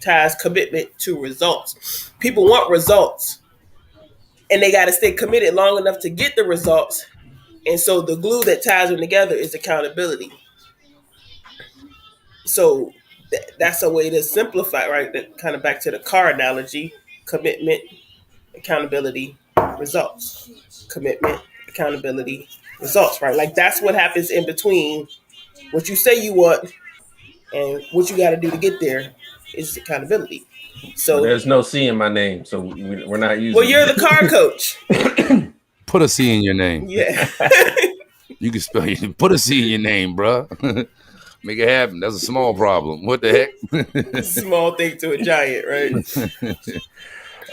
ties commitment to results. People want results, and they got to stay committed long enough to get the results. And so the glue that ties them together is accountability. So that's a way to simplify, right? That kind of back to the car analogy: commitment, accountability, results. Commitment, accountability, results, right? Like that's what happens in between what you say you want and what you got to do to get there is accountability. So there's no C in my name, so we're not using. Well, you're the car coach. Put a C in your name. Yeah. You can spell it. Put a C in your name, bro. Make it happen. That's a small problem. What the heck? Small thing to a giant, right?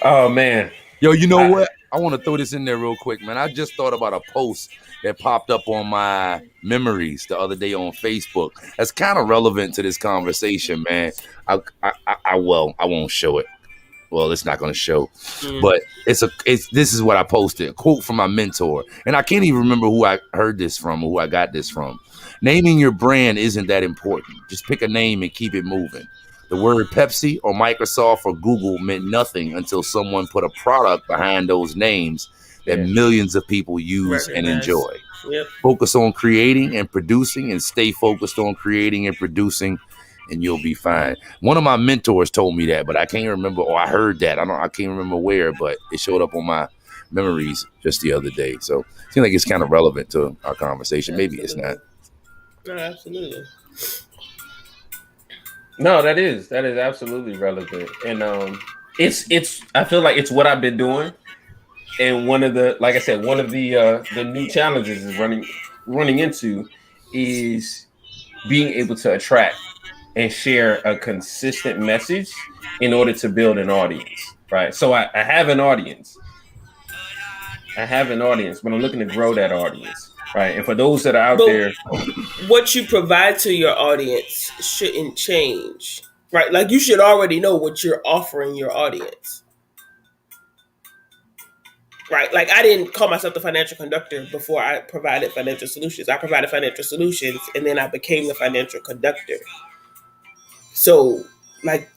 Oh man. Yo, you know what? I want to throw this in there real quick, man. I just thought about a post that popped up on my memories the other day on Facebook. That's kind of relevant to this conversation, man. I won't show it. Well, it's not going to show, but this is what I posted. A quote from my mentor, and I can't even remember who I heard this from or who I got this from. Naming your brand isn't that important. Just pick a name and keep it moving. The word Pepsi or Microsoft or Google meant nothing until someone put a product behind those names that millions of people use and enjoy. Yep. Focus on creating and producing, and stay focused on creating and producing, and you'll be fine. One of my mentors told me that, but I can't remember, or I heard that. I can't remember where, but it showed up on my memories just the other day. So it seems like it's kind of relevant to our conversation. Maybe it's not. No, absolutely. No, that is absolutely relevant, and it's I feel like it's what I've been doing And one of the, like I said, one of the new challenges is running into is being able to attract and share a consistent message in order to build an audience, right? So I have an audience. I have an audience, but I'm looking to grow that audience, right? And for those that are out But there, what you provide to your audience shouldn't change, right? Like you should already know what you're offering your audience, right? Like I didn't call myself the financial conductor before I provided financial solutions. I provided financial solutions, and then I became the financial conductor. So, like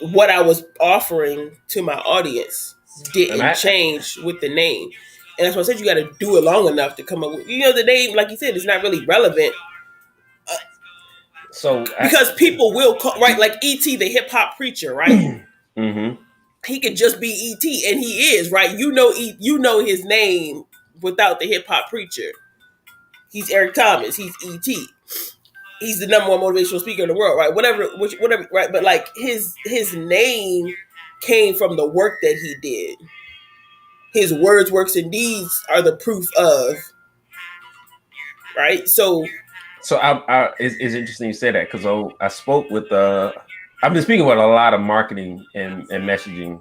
what I was offering to my audience and didn't change with the name. And that's why I said you got to do it long enough to come up with, the name, like you said, is not really relevant so because people will call, right? Like E.T., the hip hop preacher, right? mm-hmm. He could just be E.T., and he is, right? You know his name without the hip hop preacher. He's Eric Thomas. He's E.T. He's the number one motivational speaker in the world, right? Whatever, right? But like his name came from the work that he did. His words, works, and deeds are the proof of, right? So It's interesting you say that because I spoke with I've been speaking with a lot of marketing and messaging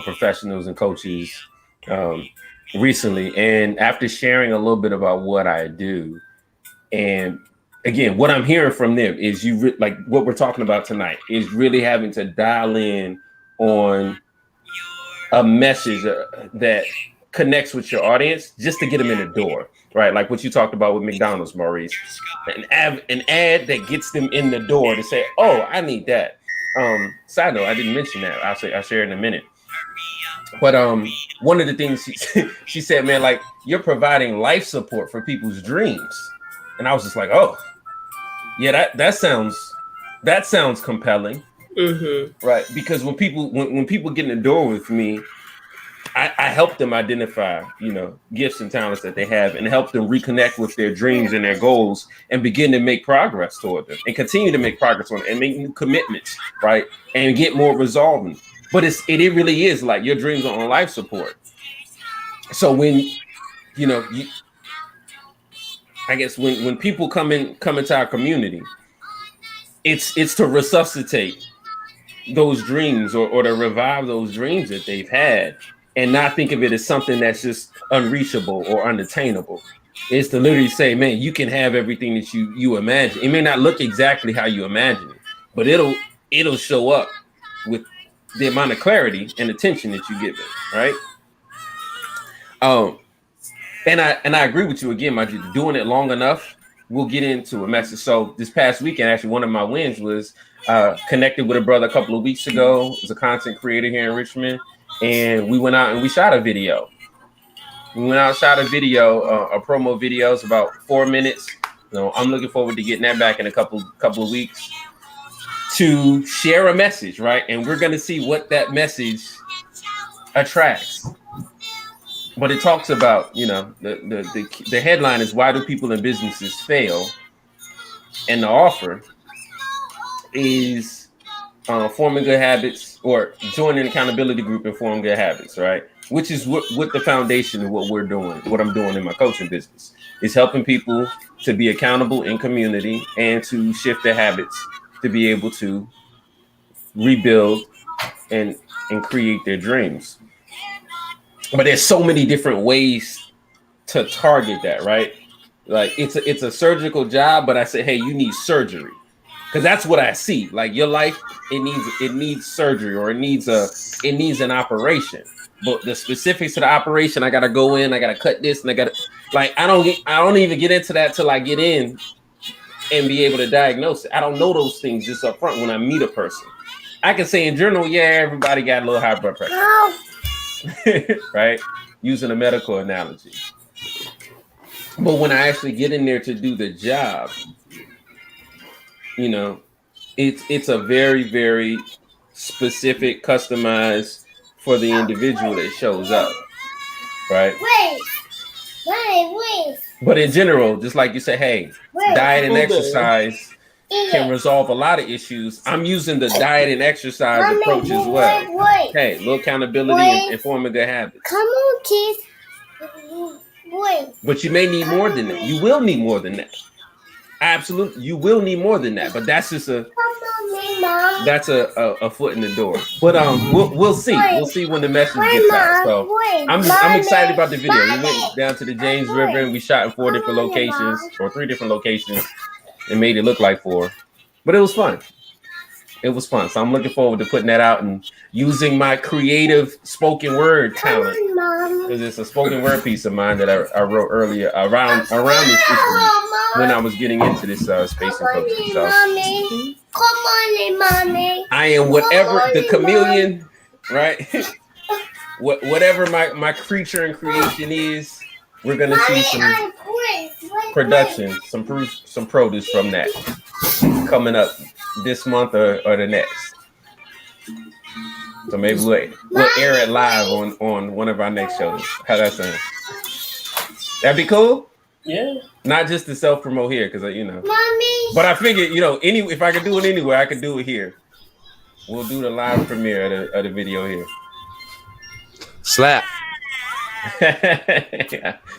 professionals and coaches um, recently, and after sharing a little bit about what I do, and again, what I'm hearing from them is like what we're talking about tonight is really having to dial in on a message that connects with your audience just to get them in the door, right? Like what you talked about with McDonald's, Maurice, an ad that gets them in the door to say, "Oh, I need that." Side note, I didn't mention that. I'll share in a minute. But one of the things she said, man, like you're providing life support for people's dreams, and I was just like, oh, yeah, that sounds compelling, right? Because when people get in the door with me, I help them identify, gifts and talents that they have and help them reconnect with their dreams and their goals and begin to make progress toward them and continue to make progress on it and make new commitments, right? And get more resolving. But it really is like your dreams are on life support. So when, I guess when people come into our community, it's to resuscitate those dreams or to revive those dreams that they've had and not think of it as something that's just unreachable or unattainable. It's to literally say, man, you can have everything that you imagine. It may not look exactly how you imagine it, but it'll show up with the amount of clarity and attention that you give it, right? And I agree with you again, my doing it long enough, we'll get into a message. So this past weekend, actually, one of my wins was connected with a brother a couple of weeks ago. He's a content creator here in Richmond, and we went out and we shot a video. We went out and shot a video, a promo video. It's about 4 minutes. I'm looking forward to getting that back in a couple of weeks to share a message, right? And we're gonna see what that message attracts. But it talks about, the headline is why do people in businesses fail, and the offer is forming good habits or join an accountability group and form good habits, right? Which is what the foundation of what we're doing, what I'm doing in my coaching business is helping people to be accountable in community and to shift their habits to be able to rebuild and create their dreams. But there's so many different ways to target that, right? Like it's a surgical job, but I say, hey, you need surgery. Because that's what I see. Like your life, it needs surgery or it needs an operation. But the specifics of the operation, I gotta go in, I gotta cut this, and I don't even get into that till I get in and be able to diagnose it. I don't know those things just up front when I meet a person. I can say in general, yeah, everybody got a little high blood pressure. Right? Using a medical analogy. But when I actually get in there to do the job, it's a very, very specific, customized for the individual that shows up. Right? Wait. But in general, just like you say, hey, diet and exercise can resolve a lot of issues. I'm using the diet and exercise approach as well. Hey, little accountability and forming good habits. Come on, kids. But you may need more than that. You will need more than that. Absolutely, you will need more than that. But that's just a foot in the door. But we'll see. We'll see when the message gets out. So I'm excited about the video. We went down to the James River and we shot in 4 different locations or 3 different locations and made it look like 4. But it was fun. It was fun. So I'm looking forward to putting that out and using my creative spoken word talent. Because it's a spoken word piece of mine that I wrote earlier around this issue when I was getting into this space and coaching. So Come on, mommy. I am whatever the chameleon, right? Whatever my creature and creation is, we're gonna see some production, some produce from that coming up this month or the next. So maybe we'll air it live on one of our next shows. How that sound? That'd be cool. Yeah. Not just to self promote here, because Mommy. But I figured, if I could do it anywhere, I could do it here. We'll do the live premiere of the video here. Slap.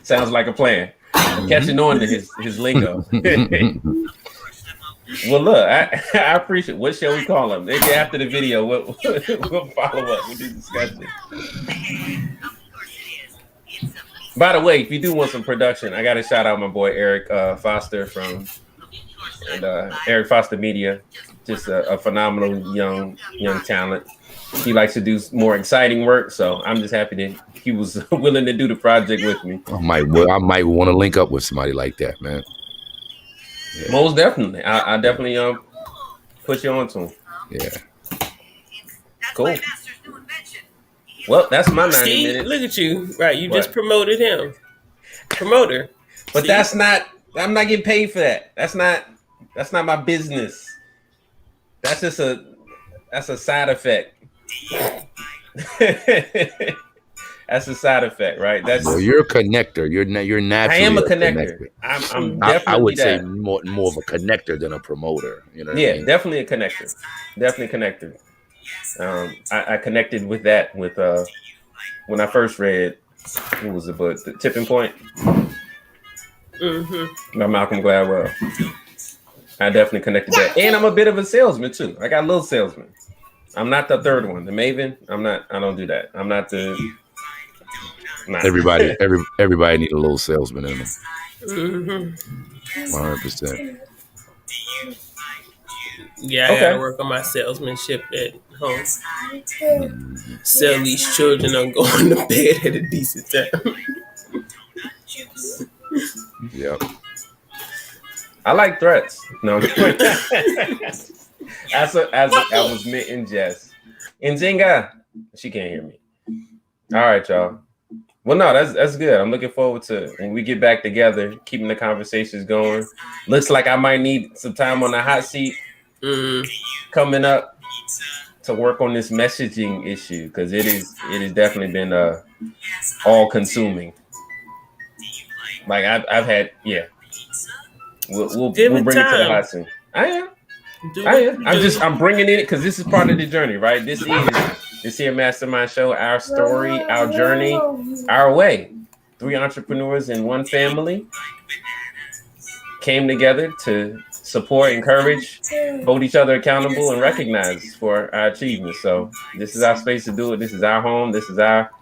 Sounds like a plan. Catching on to his lingo. Well, look, I appreciate. What shall we call him? Maybe after the video, we'll follow up with this discussion. By the way, if you do want some production, I got to shout out my boy Eric Foster from Eric Foster Media. Just a phenomenal young talent. He likes to do more exciting work, so I'm just happy that he was willing to do the project with me. I might want to link up with somebody like that, man. Yeah. Most definitely. I definitely put you on to him. Yeah. Cool. Well, that's my 90 minutes. Look at you. Right. You just promoted him. Promoter. But that's not, I'm not getting paid for that. That's not my business. That's just that's a side effect. That's a side effect, right? Well, you're a connector. You're naturally. I am a connector. I'm definitely. I would say more of a connector than a promoter. You know. Yeah, definitely a connector. Definitely a connector. I connected with that when I first read, what was the book? The Tipping Point. Mm-hmm. By Malcolm Gladwell. I definitely connected that, and I'm a bit of a salesman too. I got a little salesman. I'm not the third one, the Maven. I don't do that. I'm not the. Nah. Everybody need a little salesman in them. 100%. Yeah, I gotta work on my salesmanship at home. Sell these children on going to bed at a decent time. Yep. I like threats. No. As I was meant in jest. And Zinga, she can't hear me. All right, y'all. Well, no, that's good. I'm looking forward to when we get back together, keeping the conversations going. Looks like I might need some time on the hot seat coming up to work on this messaging issue, because it has definitely been all consuming. Like I've had, yeah. We'll bring it to the hot seat. I am. I'm bringing it because this is part of the journey, right? This here Mastermind Show, our story, our journey, our way. 3 entrepreneurs in one family came together to support, encourage, hold each other accountable, and recognize for our achievements. So this is our space to do it. This is our home. This is our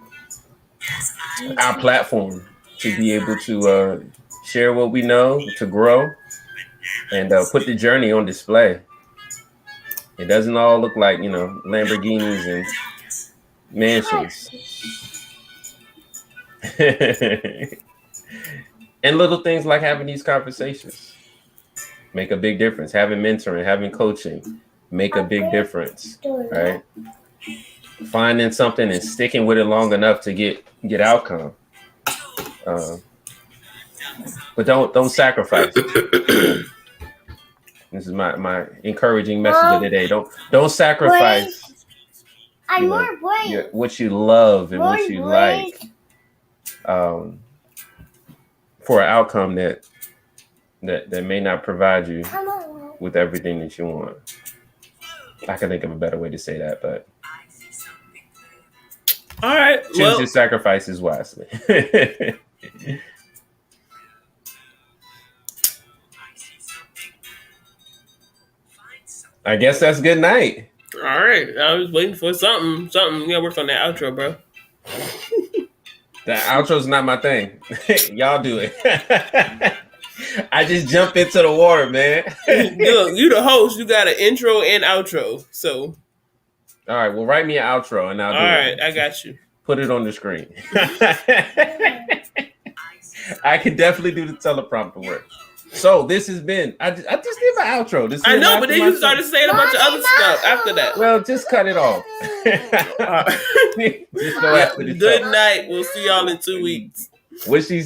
platform to be able to share what we know, to grow, and put the journey on display. It doesn't all look like, Lamborghinis and mansions. And little things like having these conversations make a big difference. Having mentoring, having coaching make a big difference, right? Finding something and sticking with it long enough to get outcome. But don't sacrifice it. This is my encouraging message of the day. Don't sacrifice what you love and what you like for an outcome that that may not provide you Come on. with everything that you want. I can think of a better way to say that, but All right. choose Well, your sacrifices wisely. I guess that's good night. all right. I was waiting for something. You gotta work on that outro, bro. The outro's not my thing. Y'all do it. I just jump into the water, man. You the host. You got an intro and outro. So. All right. Well, write me an outro, and I'll do it. All right. I got you. Put it on the screen. I can definitely do the teleprompter work. So this has been. I just did my outro. This I know, but then you started saying a bunch of other stuff after that. Well, just cut it off. Just go after the Good show. night. We'll see y'all in 2 weeks. What she